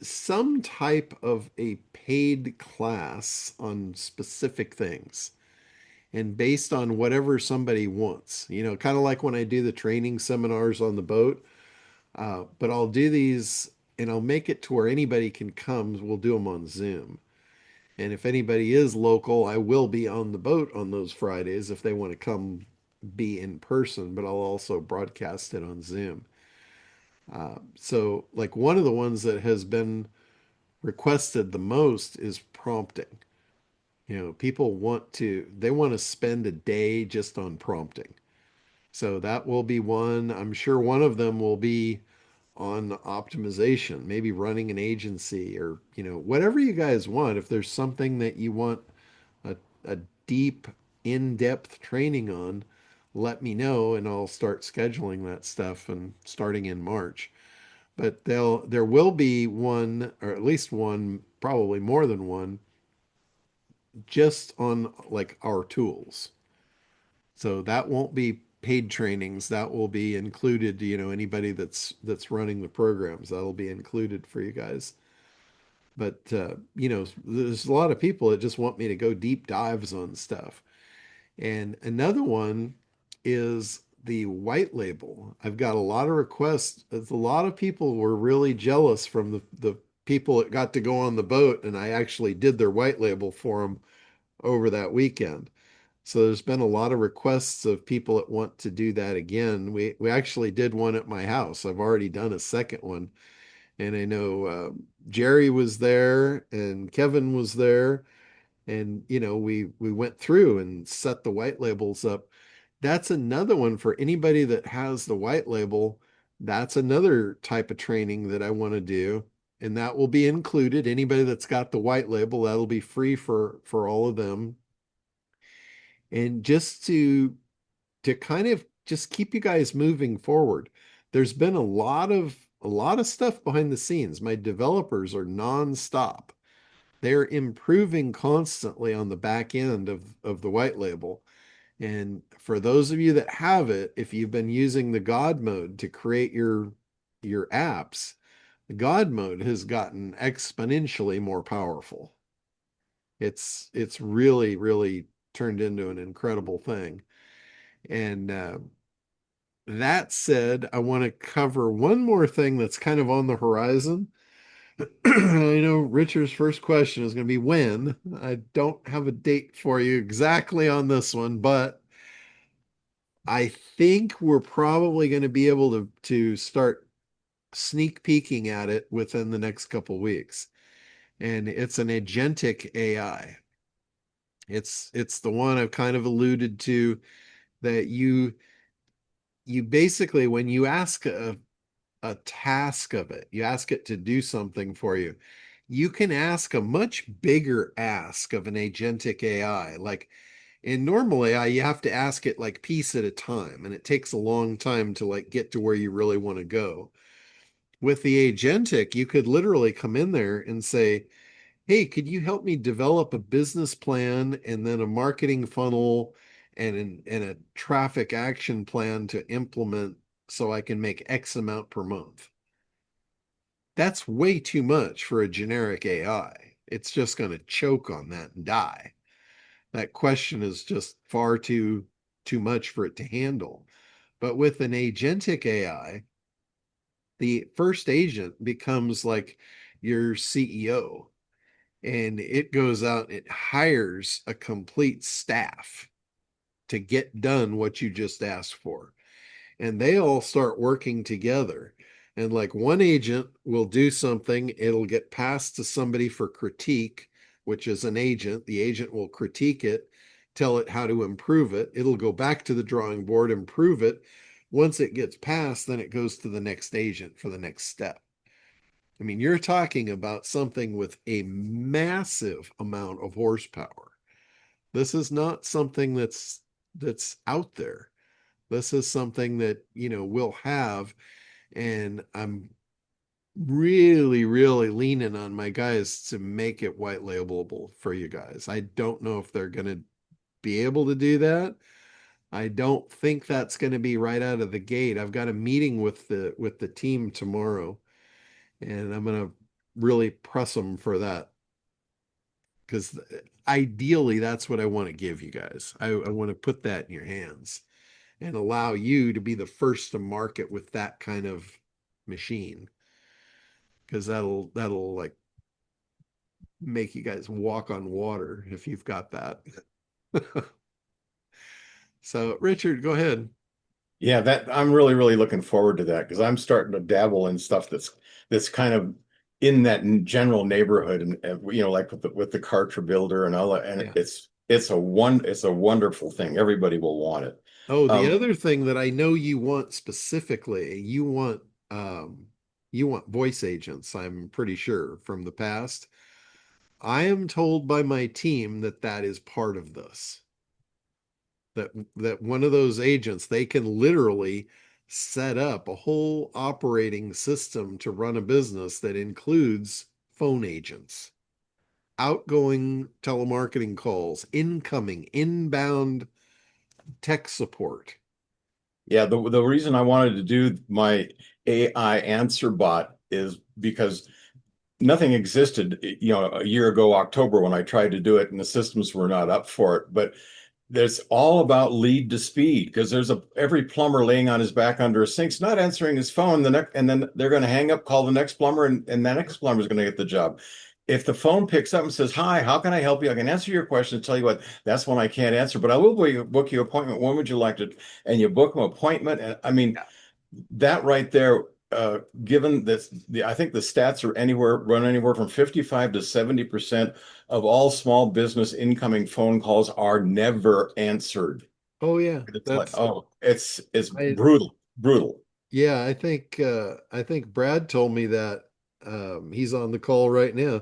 some type of a paid class on specific things and based on whatever somebody wants. Kind of like when I do the training seminars on the boat, but I'll do these and I'll make it to where anybody can come. We'll do them on Zoom. And if anybody is local, I will be on the boat on those Fridays if they want to come be in person, but I'll also broadcast it on Zoom. So, like one of the ones that has been requested the most is prompting. People they want to spend a day just on prompting. So that will be one. I'm sure one of them will be on optimization, maybe running an agency or, whatever you guys want. If there's something that you want a deep, in-depth training on, let me know and I'll start scheduling that stuff and starting in March. But there will be one, or at least one, probably more than one, just on like our tools. So that won't be paid trainings. That will be included, anybody that's running the programs, that'll be included for you guys. But there's a lot of people that just want me to go deep dives on stuff. And another one is the white label. I've got a lot of requests. A lot of people were really jealous from the people that got to go on the boat, and I actually did their white label for them over that weekend. So there's been a lot of requests of people that want to do that again. We actually did one at my house. I've already done a second one, and I know Jerry was there and Kevin was there, and we went through and set the white labels up. That's another one for anybody that has the white label. That's another type of training that I want to do, and that will be included. Anybody that's got the white label, that'll be free for all of them. And just to kind of just keep you guys moving forward. There's been a lot of stuff behind the scenes. My developers are nonstop. They're improving constantly on the back end of the white label. And for those of you that have it, if you've been using the God mode to create your apps, the God mode has gotten exponentially more powerful. It's really, really turned into an incredible thing. And that said, I want to cover one more thing that's kind of on the horizon. I know Richard's first question is going to be when. I don't have a date for you exactly on this one, but I think we're probably going to be able to start sneak peeking at it within the next couple weeks. And it's an agentic AI. It's the one I've kind of alluded to that you basically when you ask a a task of it. You ask it to do something for you. You can ask a much bigger ask of an agentic AI. Like in normal AI, you have to ask it like piece at a time, and it takes a long time to like get to where you really want to go. With the agentic, you could literally come in there and say, hey, could you help me develop a business plan and then a marketing funnel and a traffic action plan to implement so I can make X amount per month? That's way too much for a generic AI. It's just going to choke on that and die. That question is just far too much for it to handle. But with an agentic AI, the first agent becomes like your CEO, and it goes out, it hires a complete staff to get done what you just asked for. And they all start working together. And like one agent will do something, it'll get passed to somebody for critique, which is an agent. The agent will critique it, tell it how to improve it. It'll go back to the drawing board, improve it. Once it gets passed, then it goes to the next agent for the next step. I mean, you're talking about something with a massive amount of horsepower. This is not something that's out there. This is something that, we'll have, and I'm really, really leaning on my guys to make it white labelable for you guys. I don't know if they're going to be able to do that. I don't think that's going to be right out of the gate. I've got a meeting with the team tomorrow, and I'm going to really press them for that, because ideally that's what I want to give you guys. I want to put that in your hands and allow you to be the first to market with that kind of machine, because that'll like make you guys walk on water if you've got that. So Richard, go ahead. Yeah, that I'm really, really looking forward to that because I'm starting to dabble in stuff that's kind of in that general neighborhood, and like with the Kartra builder and all that, and Yeah. it's a wonderful thing. Everybody will want it. Oh, the Um, other thing that I know you want specifically, you want voice agents, I'm pretty sure from the past. I am told by my team that that is part of this. That one of those agents, they can literally set up a whole operating system to run a business that includes phone agents, outgoing telemarketing calls, incoming, inbound tech support. Yeah, the reason I wanted to do my AI answer bot is because nothing existed, a year ago, October, when I tried to do it, and the systems were not up for it. But there's all about lead to speed because there's every plumber laying on his back under a sink's not answering his phone and then they're going to hang up, call the next plumber, and the next plumber is going to get the job. If the phone picks up and says, hi, how can I help you? I can answer your question, tell you what, that's one I can't answer, but I will book you an appointment. When would you like to? And you book an appointment. And I mean, that right there, given this, I think the stats run anywhere from 55 to 70% of all small business incoming phone calls are never answered. Oh yeah, It's like, it's I brutal. yeah, I think Brad told me that he's on the call right now.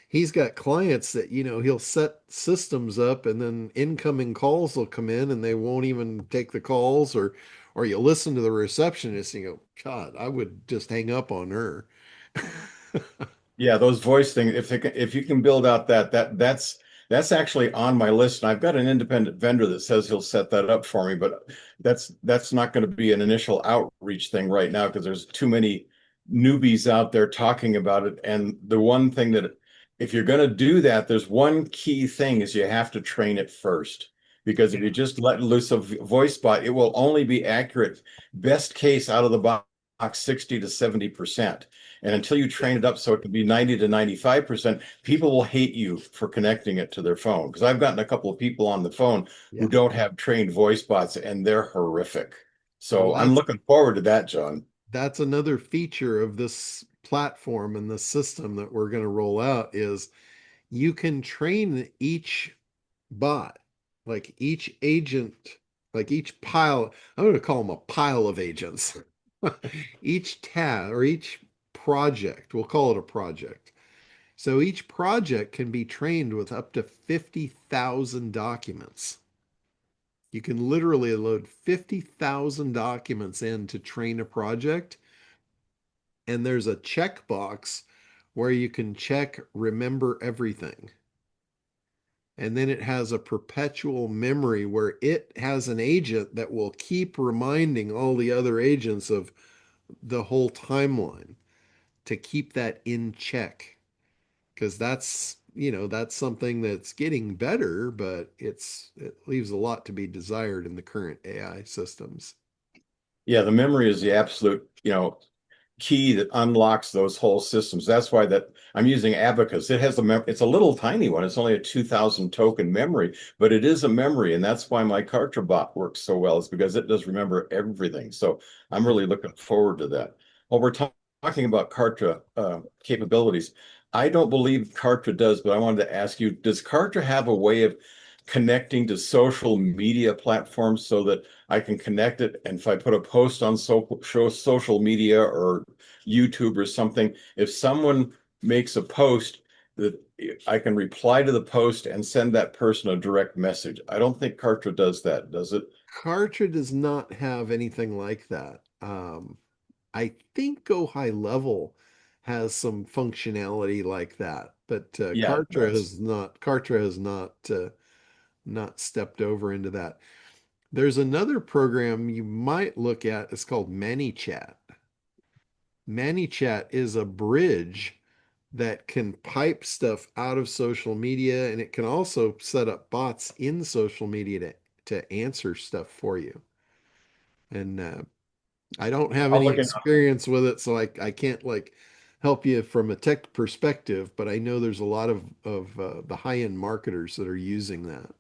He's got clients that, he'll set systems up and then incoming calls will come in and they won't even take the calls, or you listen to the receptionist and you go, God, I would just hang up on her. Yeah, those voice things. If you can build out that's actually on my list, and I've got an independent vendor that says he'll set that up for me. But that's not going to be an initial outreach thing right now because there's too many newbies out there talking about it. And the one thing that if you're going to do that, there's one key thing is you have to train it first. Because if you just let loose a voice bot, it will only be accurate, best case out of the box, 60 to 70%. And until you train it up so it can be 90 to 95%, people will hate you for connecting it to their phone. Because I've gotten a couple of people on the phone Yeah. who don't have trained voice bots and they're horrific. So Well, I'm looking forward to that, John. that's another feature of this platform and the system that we're going to roll out is you can train each bot, like each agent, like each pile. I'm going to call them a pile of agents. each tab or each project, we'll call it a project. So each project can be trained with up to 50,000 documents. You can literally load 50,000 documents in to train a project. And there's a checkbox where you can check remember everything. And then it has a perpetual memory where it has an agent that will keep reminding all the other agents of the whole timeline to keep that in check. Because that's something that's getting better, but it leaves a lot to be desired in the current AI systems. Yeah, the memory is the absolute, key that unlocks those whole systems. That's why that I'm using Abacus. It has it's a little tiny one. It's only a 2000 token memory, but it is a memory. And that's why my Kartra works so well, is because it does remember everything. So I'm really looking forward to that. While we're talking about Kartra capabilities, I don't believe Kartra does, but I wanted to ask you, does Kartra have a way of connecting to social media platforms so that I can connect it? And if I put a post on social media or YouTube or something, if someone makes a post, that I can reply to the post and send that person a direct message. I don't think Kartra does that, does it? Kartra does not have anything like that. I think Go High Level has some functionality like that, but Yeah, it does. Kartra has not stepped over into that. There's another program you might look at. It's called ManyChat. ManyChat is a bridge that can pipe stuff out of social media, and it can also set up bots in social media to answer stuff for you. And I don't have I'll any look in. experience with it, so I can't like help you from a tech perspective, but I know there's a lot of the high-end marketers that are using that.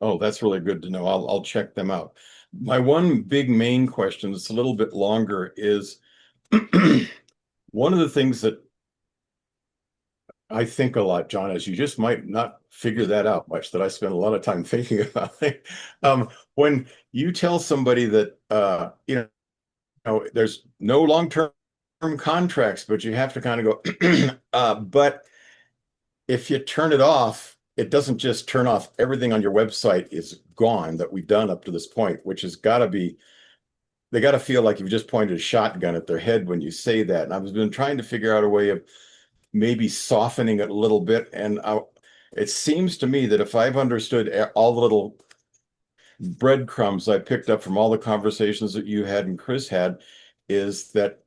Oh, that's really good to know. I'll check them out. My one big main question that's a little bit longer is one of the things that I think a lot, John, is you just might not figure that out much, that I spend a lot of time thinking about it. When you tell somebody that there's no long-term contracts, but you have to kind of go, but if you turn it off, it doesn't just turn off. Everything on your website is gone that we've done up to this point, which has got to be, they got to feel like you've just pointed a shotgun at their head when you say that. And I've been trying to figure out a way of maybe softening it a little bit. And it seems to me that if I've understood all the little breadcrumbs I picked up from all the conversations that you had and Chris had, is that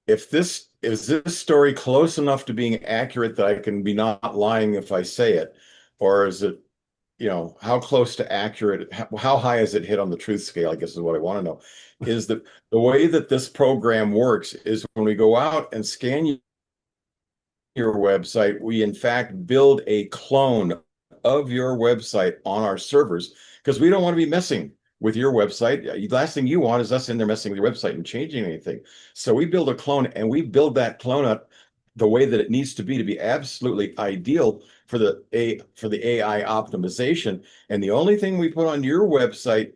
if this is this story close enough to being accurate that I can be not lying if I say it, or is it, how close to accurate, how high is it hit on the truth scale, I guess is what I want to know. Is that the way that this program works is when we go out and scan your website, we in fact build a clone of your website on our servers because we don't want to be messing with your website. The last thing you want is us in there messing with your website and changing anything. So we build a clone and we build that clone up the way that it needs to be absolutely ideal for the AI optimization. And the only thing we put on your website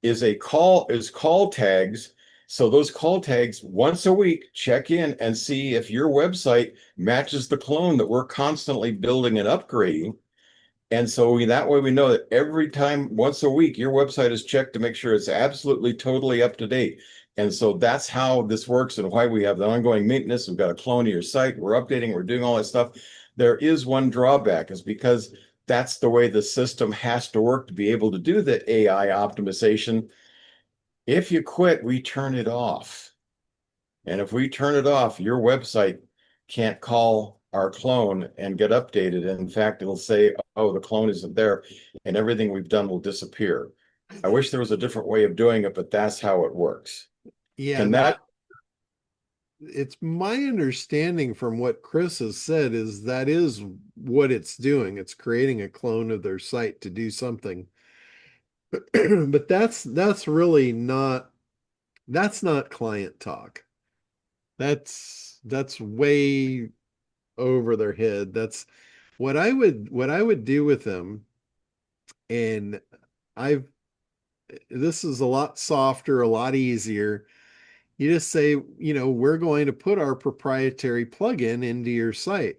is call tags. So those call tags once a week, check in and see if your website matches the clone that we're constantly building and upgrading. And so that way we know that every time, once a week, your website is checked to make sure it's absolutely totally up to date. And so that's how this works and why we have the ongoing maintenance. We've got a clone of your site. We're updating, we're doing all that stuff. There is one drawback, is because that's the way the system has to work to be able to do the AI optimization. If you quit, we turn it off. And if we turn it off, your website can't call our clone and get updated. In fact, it'll say, oh, the clone isn't there, and everything we've done will disappear. I wish there was a different way of doing it, but that's how it works. Yeah, Can that? it's my understanding from what Chris has said is that is what it's doing. It's creating a clone of their site to do something. But that's really not client talk. That's way over their head. That's what I would do with them. And I've this is a lot softer, a lot easier. You just say, we're going to put our proprietary plugin into your site.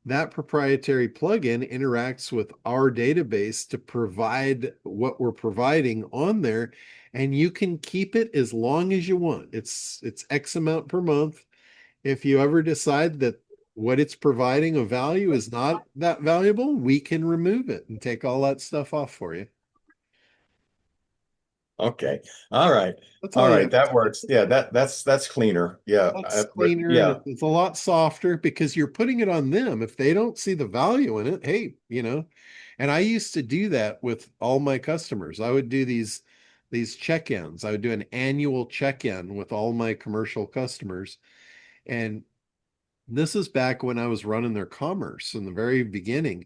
That proprietary plugin interacts with our database to provide what we're providing on there, and you can keep it as long as you want. It's X amount per month. If you ever decide that what it's providing of value is not that valuable, we can remove it and take all that stuff off for you. Okay. All right. That's All all you right. have to That do. works. Yeah, that's cleaner. Yeah. That's But cleaner and yeah. it's a lot softer because you're putting it on them. If they don't see the value in it, hey, and I used to do that with all my customers. I would do these check-ins. I would do an annual check-in with all my commercial customers. And this is back when I was running their commerce in the very beginning.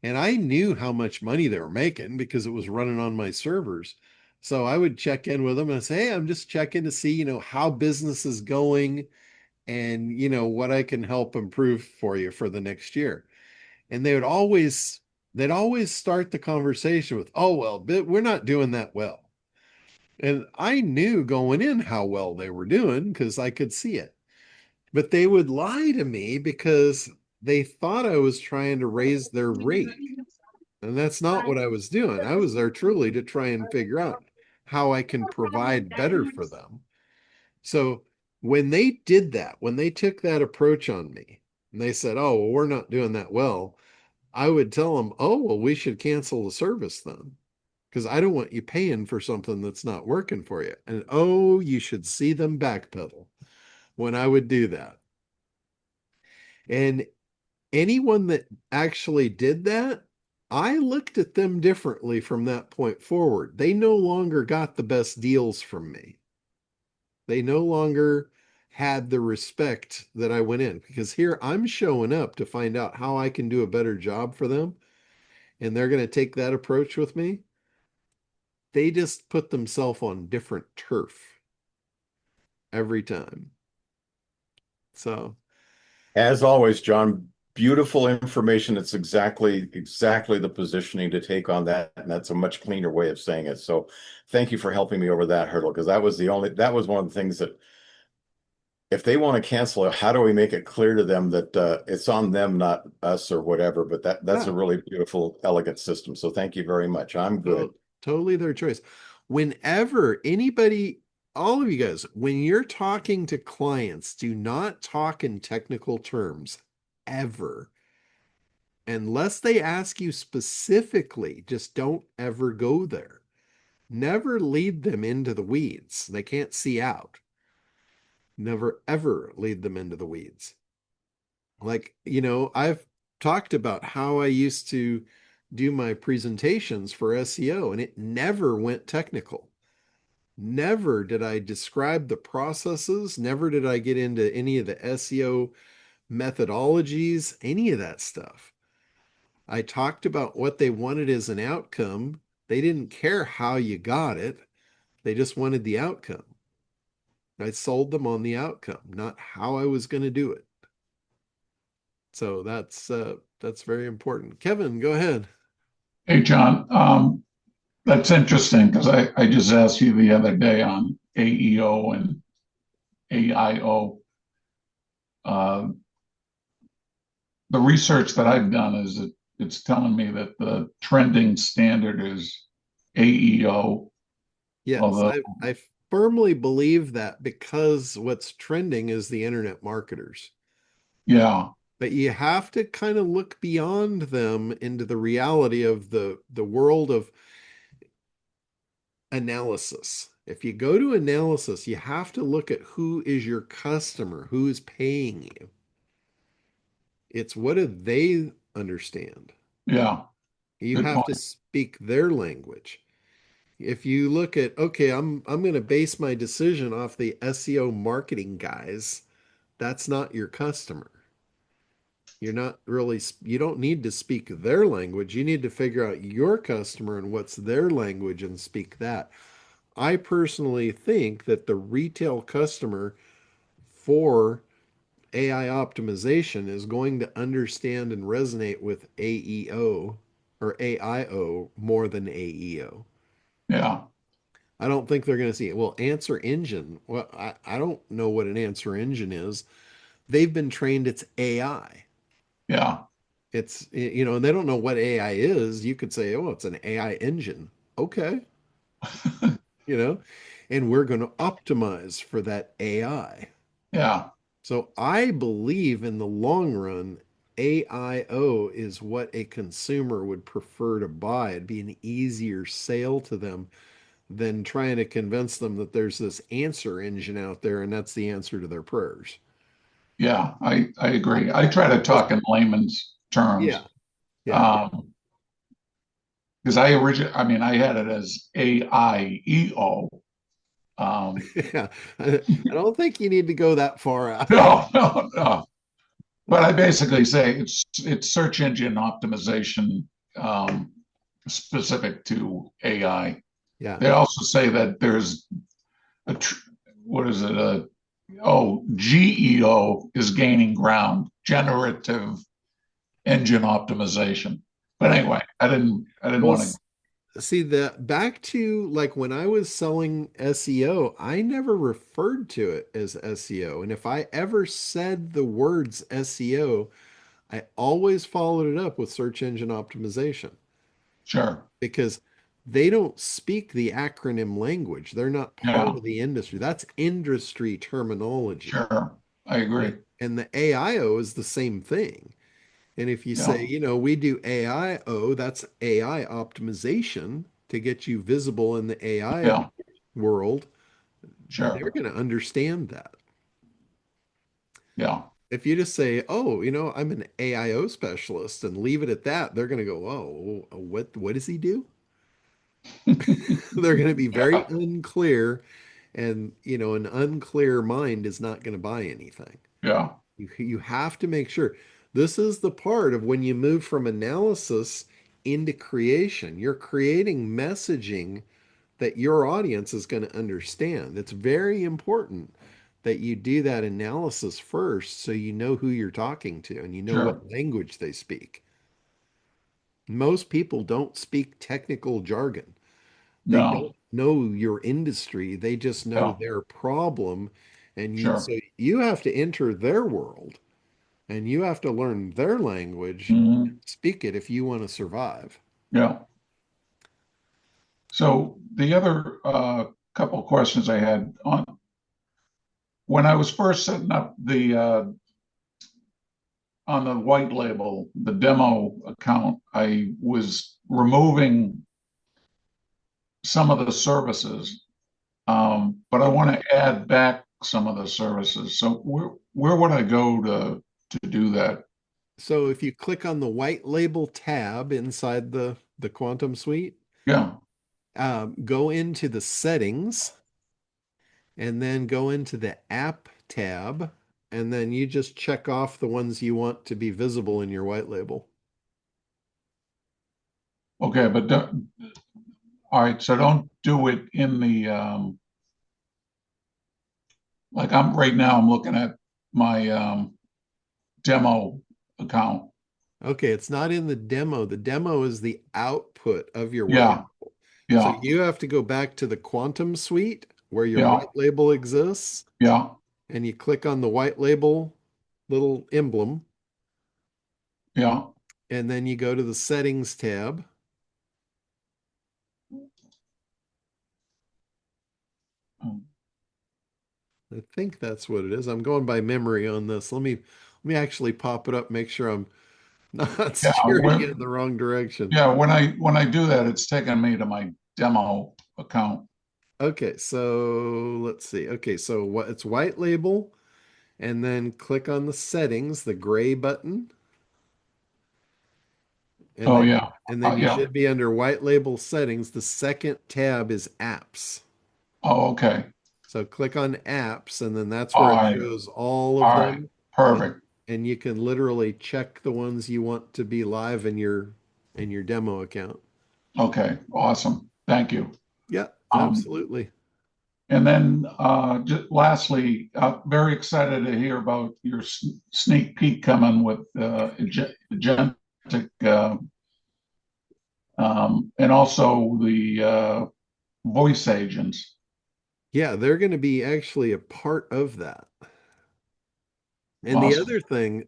And I knew how much money they were making because it was running on my servers. So I would check in with them and say, hey, I'm just checking to see, how business is going and, what I can help improve for you for the next year. And they'd always start the conversation with, oh, well, but we're not doing that well. And I knew going in how well they were doing because I could see it. But they would lie to me because they thought I was trying to raise their rate. And that's not what I was doing. I was there truly to try and figure out how I can provide better for them. So when they did that, when they took that approach on me, and they said, oh, well, we're not doing that well, I would tell them, oh, well, we should cancel the service then. Because I don't want you paying for something that's not working for you. And oh, you should see them backpedal when I would do that. And anyone that actually did that, I looked at them differently from that point forward. They no longer got the best deals from me. They no longer had the respect that I went in because here I'm showing up to find out how I can do a better job for them. And they're going to take that approach with me. They just put themselves on different turf every time. So, As always, John, beautiful information. It's exactly the positioning to take on that, and that's a much cleaner way of saying it. So, thank you for helping me over that hurdle because that was one of the things that if they want to cancel it, how do we make it clear to them that it's on them, not us or whatever? But that's a yeah, really beautiful, elegant system. So, thank you very much. I'm good. totally their choice. Whenever anybody, all of you guys, when you're talking to clients, do not talk in technical terms ever. Unless they ask you specifically, just don't ever go there. Never lead them into the weeds. They can't see out. Never ever lead them into the weeds. Like, I've talked about how I used to do my presentations for SEO, and it never went technical. Never did I describe the processes. Never did I get into any of the SEO methodologies, any of that stuff. I talked about what they wanted as an outcome. They didn't care how you got it. They just wanted the outcome. I sold them on the outcome, not how I was going to do it. So that's very important. Kevin, go ahead. Hey, John, that's interesting because I just asked you the other day on AEO and AIO. Uh, the research that I've done is it's telling me that the trending standard is AEO, Yes, although, I firmly believe that because what's trending is the internet marketers. yeah, But you have to kind of look beyond them into the reality of the world of analysis. If you go to analysis, you have to look at who is your customer, who is paying you. It's what do they understand? yeah, You good have point. to speak their language. If you look at, okay, I'm going to base my decision off the SEO marketing guys, that's not your customer. You're not really, you don't need to speak their language. You need to figure out your customer and what's their language and speak that. I personally think that the retail customer for AI optimization is going to understand and resonate with AEO or AIO more than AEO. Yeah, I don't think they're going to see it. Well, answer engine. Well, I don't know what an answer engine is. They've been trained it's AI. Yeah. It's, and they don't know what AI is. You could say, oh, it's an AI engine. Okay, you know, and we're going to optimize for that AI. Yeah. So I believe in the long run, AIO is what a consumer would prefer to buy. It'd be an easier sale to them than trying to convince them that there's this answer engine out there and that's the answer to their prayers. Yeah. I agree. I try to talk in layman's Yeah, terms. yeah, Because I had it as AIEO. yeah. I don't think you need to go that far out. No, no, no. But I basically say it's search engine optimization specific to AI. Yeah. They also say that there's what is it? GEO is gaining ground, generative engine optimization. But anyway, I didn't Well, want to. see the back to like when I was selling SEO, I never referred to it as SEO. And if I ever said the words SEO, I always followed it up with search engine optimization Sure. because they don't speak the acronym language. They're not part Yeah. of the industry. That's industry terminology. Sure. I agree. And the AIO is the same thing. And if you Yeah. say, we do AIO, that's AI optimization to get you visible in the AI Yeah. world, they're Sure. going to understand that. Yeah. If you just say, oh, I'm an AIO specialist and leave it at that, they're going to go, oh, what does he do? They're going to be very Yeah. unclear, and an unclear mind is not going to buy anything. Yeah. You have to make sure. This is the part of when you move from analysis into creation. You're creating messaging that your audience is going to understand. It's very important that you do that analysis first so you know who you're talking to and you know Sure. what language they speak. Most people don't speak technical jargon. They don't No. know your industry. They just know Yeah. their problem. And Sure. so you have to enter their world and you have to learn their language and Hmm. speak it if you want to survive. Yeah. So the other couple of questions I had on when I was first setting up the on the white label, the demo account, I was removing some of the services, but I want Okay. to add back some of the services. So where would I go to do that? So if you click on the white label tab inside the Quantum Suite, Yeah. go into the settings and then go into the app tab, and then you just check off the ones you want to be visible in your white label. Okay, but all right. So don't do it in the like I'm right now. I'm looking at my demo account. Okay, it's not in the demo. The demo is the output of your white Yeah. label. So Yeah. you have to go back to the Quantum Suite where your Yeah. white label exists, Yeah. and you click on the white label little emblem, Yeah. and then you go to the settings tab. I think that's what it is. I'm going by memory on this. Let me actually pop it up, make sure I'm not Yeah. steering it in the wrong direction. Yeah. When I do that, it's taking me to my demo account. Okay, so let's see. Okay, so it's white label, and then click on the settings, the gray button, and Oh then yeah. you Yeah. should be under white label settings. The second tab is apps. Oh, okay. So click on apps, and then that's where All it right. shows all of All right. them. And Perfect. and you can literally check the ones you want to be live in your demo account. Okay. Awesome. Thank you. Yeah, Um, absolutely. and then just lastly, very excited to hear about your sneak peek coming with agentic, and also the voice agents. Yeah, they're going to be actually a part of that. And Awesome.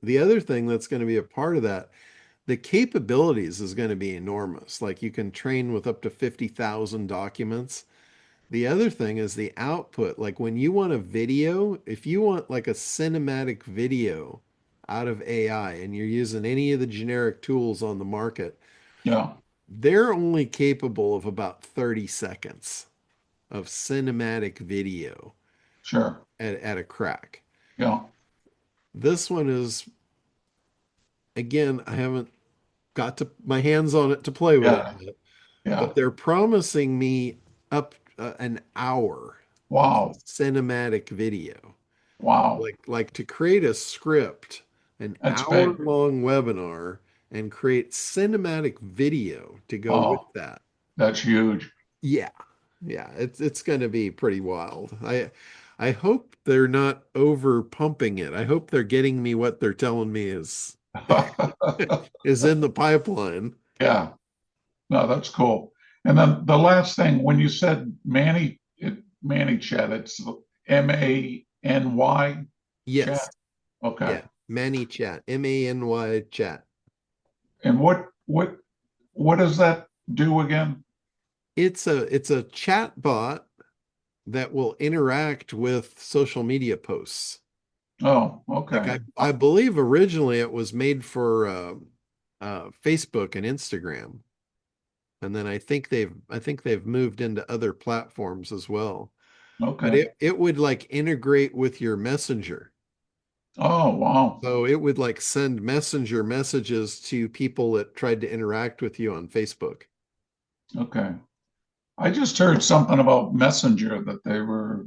the other thing that's going to be a part of that, the capabilities is going to be enormous. Like you can train with up to 50,000 documents. The other thing is the output. Like when you want a video, if you want like a cinematic video out of AI and you're using any of the generic tools on the market, Yeah, they're only capable of about 30 seconds of cinematic video sure. at a crack. Yeah, This one is, again, I haven't got to my hands on it to play with it yeah, yet, yeah. but they're promising me up an hour of Wow, cinematic video. wow. Like to create a script, an That's hour big. long webinar, and create cinematic video to go with Oh, that. that's huge. Yeah. Yeah, it's going to be pretty wild. I hope they're not over pumping it. I hope they're getting me what they're telling me is in the pipeline. Yeah, no, that's cool. And then the last thing, when you said Manny chat, it's Many chat. Yes. Okay. Yeah. Many chat. MANY chat. And what does that do again? It's a chat bot that will interact with social media posts. Oh, Like okay. I believe originally it was made for Facebook and Instagram, and then I think they've moved into other platforms as well. But Okay. it would like integrate with your messenger. Oh, wow. So it would like send messenger messages to people that tried to interact with you on Facebook. Okay. I just heard something about Messenger that they were,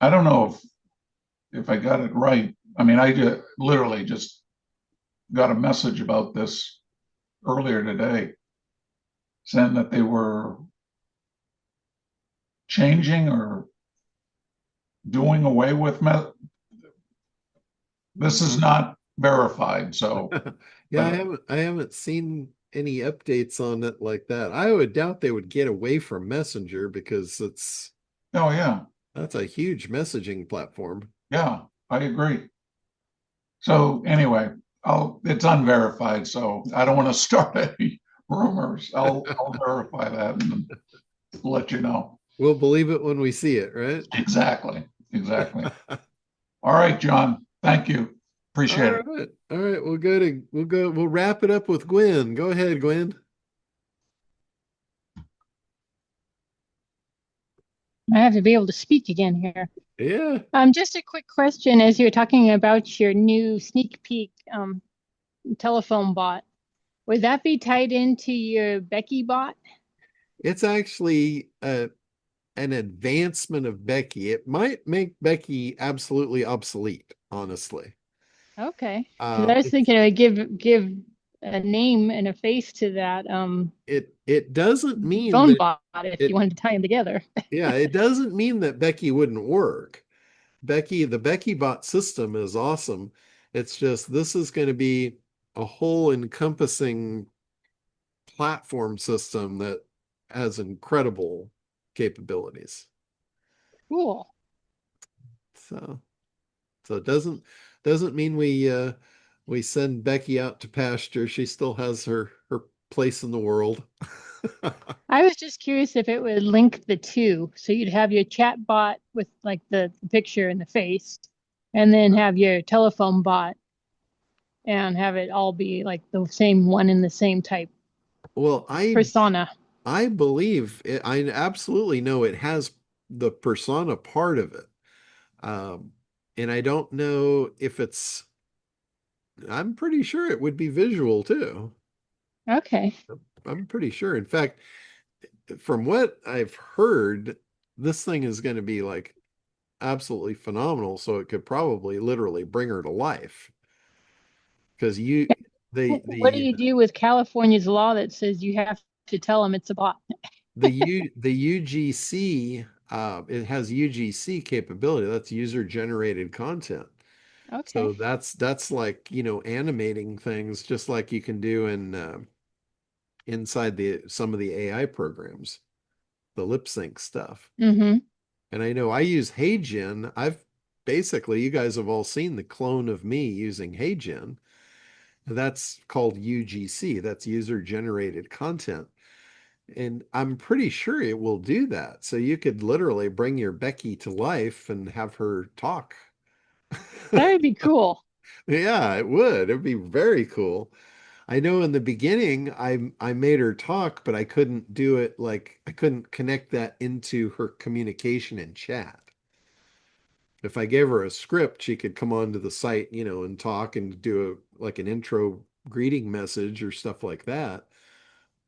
I don't know if I got it right. I mean, I just literally just got a message about this earlier today saying that they were changing or doing away with this is not verified, so Yeah, but I haven't seen any updates on it like that. I would doubt they would get away from Messenger because oh yeah, that's a huge messaging platform. yeah, I agree. So anyway, it's unverified, so I don't want to start any rumors. I'll verify that and let you know. We'll believe it when we see it, right? Exactly. Exactly. All right, John. Thank you. All Appreciate it. right. All right. We'll wrap it up with Gwen. Go ahead, Gwen. I have to be able to speak again here. Yeah. Just a quick question as you're talking about your new sneak peek telephone bot. Would that be tied into your Becky bot? It's actually an advancement of Becky. It might make Becky absolutely obsolete, honestly. Okay. Because I was It's thinking it would give a name and a face to that it doesn't mean phone that bot if you it wanted to tie them together. yeah, it doesn't mean that Becky wouldn't work. The Becky bot system is awesome. It's just this is going to be a whole encompassing platform system that has incredible capabilities. Cool. So so it doesn't mean we send Becky out to pasture. She still has her place in the world. I was just curious if it would link the two. So you'd have your chat bot with like the picture and the face, and then have your telephone bot and have it all be like the same one in the same type Well, persona. I believe it, I absolutely know it has the persona part of it. And I don't know if I'm pretty sure it would be visual too. Okay. I'm pretty sure. In fact, from what I've heard, this thing is going to be like absolutely phenomenal. So it could probably literally bring her to life because What do you do with California's law that says you have to tell them it's a bot? the UGC it has UGC capability. That's user generated content. Okay. So that's like, animating things just like you can do in inside some of the AI programs, the lip sync stuff. Mm-hmm. And I know I use HeyGen. I've basically, you guys have all seen the clone of me using HeyGen. That's called UGC. That's user generated content. And I'm pretty sure it will do that. So you could literally bring your Becky to life and have her talk. That would be cool. Yeah, it would. It'd be very cool. I know in the beginning I made her talk, but I couldn't do it like I couldn't connect that into her communication in chat. If I gave her a script, she could come onto the site, and talk and do like an intro greeting message or stuff like that.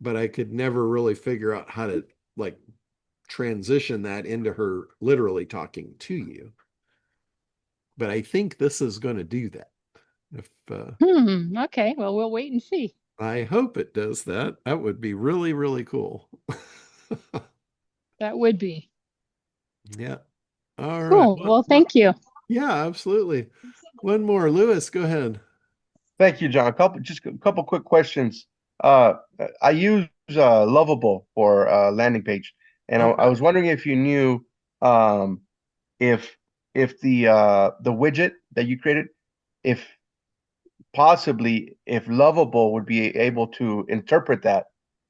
But I could never really figure out how to like transition that into her literally talking to you. But I think this is going to do that. If Okay. Well, we'll wait and see. I hope it does that. That would be really, really cool. That would be. Yeah. All right. Cool. Well, thank you. Yeah, absolutely. One more. Lewis, go ahead. Thank you, John. Just a couple quick questions. Uh, I use Lovable for landing page, and I Okay. was wondering if you knew um, if the widget that you created, if possibly if Lovable would be able to interpret that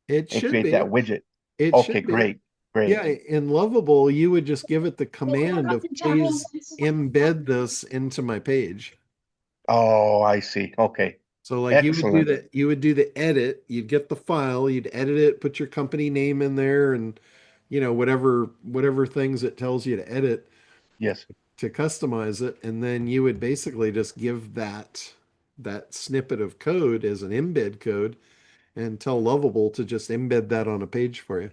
It and should create that be. widget. It Okay, should be. great, great. Yeah, in Lovable, you would just give it the command of please embed this into my page. Oh, I see. Okay, So like excellent. you would do the edit, you'd get the file, you'd edit it, put your company name in there and whatever things it tells you to edit Yes. to customize it, and then you would basically just give that snippet of code as an embed code and tell Lovable to just embed that on a page for you.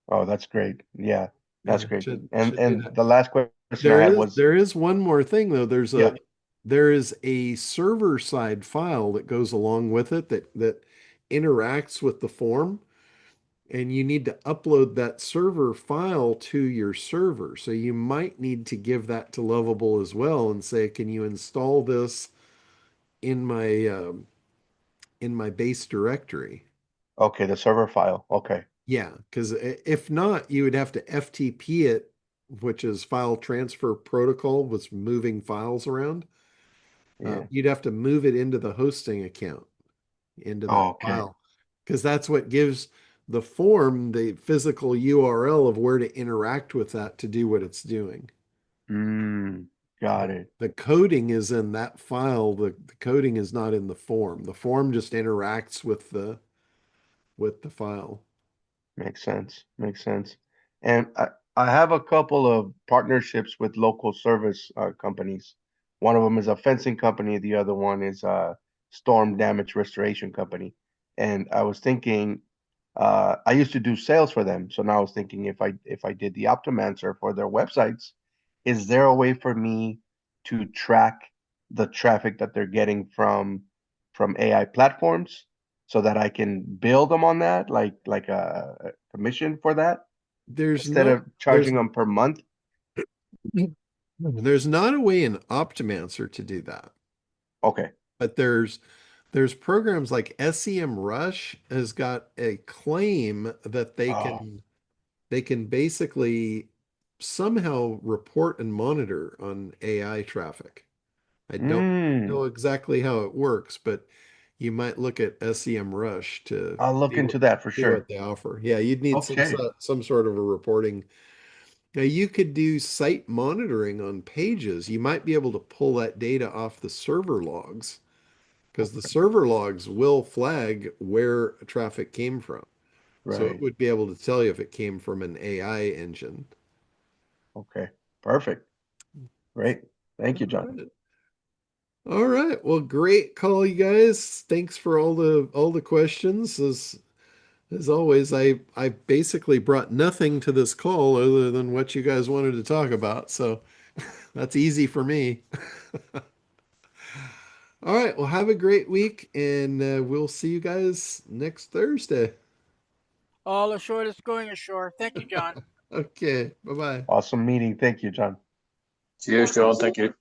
Oh, that's great. Yeah, Yeah, that's great. should do And that. the last question I There had is was, there is one more thing though. yeah. There is a server side file that goes along with it that interacts with the form, and you need to upload that server file to your server. So you might need to give that to Lovable as well and say, can you install this in my base directory? Okay, the server file. Okay. Yeah, because if not, you would have to FTP it, which is file transfer protocol, was moving files around. Yeah. You'd have to move it into the hosting account, into that Okay. file, because that's what gives the form the physical URL of where to interact with that to do what it's doing. Got it. The coding is in that file. The coding is not in the form. The form just interacts with the file. Makes sense. Makes sense. And I have a couple of partnerships with local service companies. One of them is a fencing company. The other one is a storm damage restoration company. And I was thinking, I used to do sales for them. So now I was thinking if I did the Optimancer for their websites, is there a way for me to track the traffic that they're getting from AI platforms so that I can build them on that, like a commission for that There's instead not of there's charging them per month? there's not a way in Optimancer to do that. Okay. But there's programs like SEM Rush has got a claim that Oh, they can basically somehow report and monitor on AI traffic. I don't mm, know exactly how it works, but you might look at SEM Rush to I'll look see what into that for see what sure. they offer. Yeah, you'd need Okay. some sort of a reporting. Now you could do site monitoring on pages. You might be able to pull that data off the server logs because the server logs will flag where traffic came from. So it Right. would be able to tell you if it came from an AI engine. Okay. Perfect. Great. Thank All you, John. right. All right. Well, great call, you guys. Thanks for all the questions. As always, I basically brought nothing to this call other than what you guys wanted to talk about. So that's easy for me. All right. Well, have a great week, and we'll see you guys next Thursday. All ashore that's going ashore. Thank you, John. Okay. Bye-bye. Awesome meeting. Thank you, John. Cheers, John. Thank you.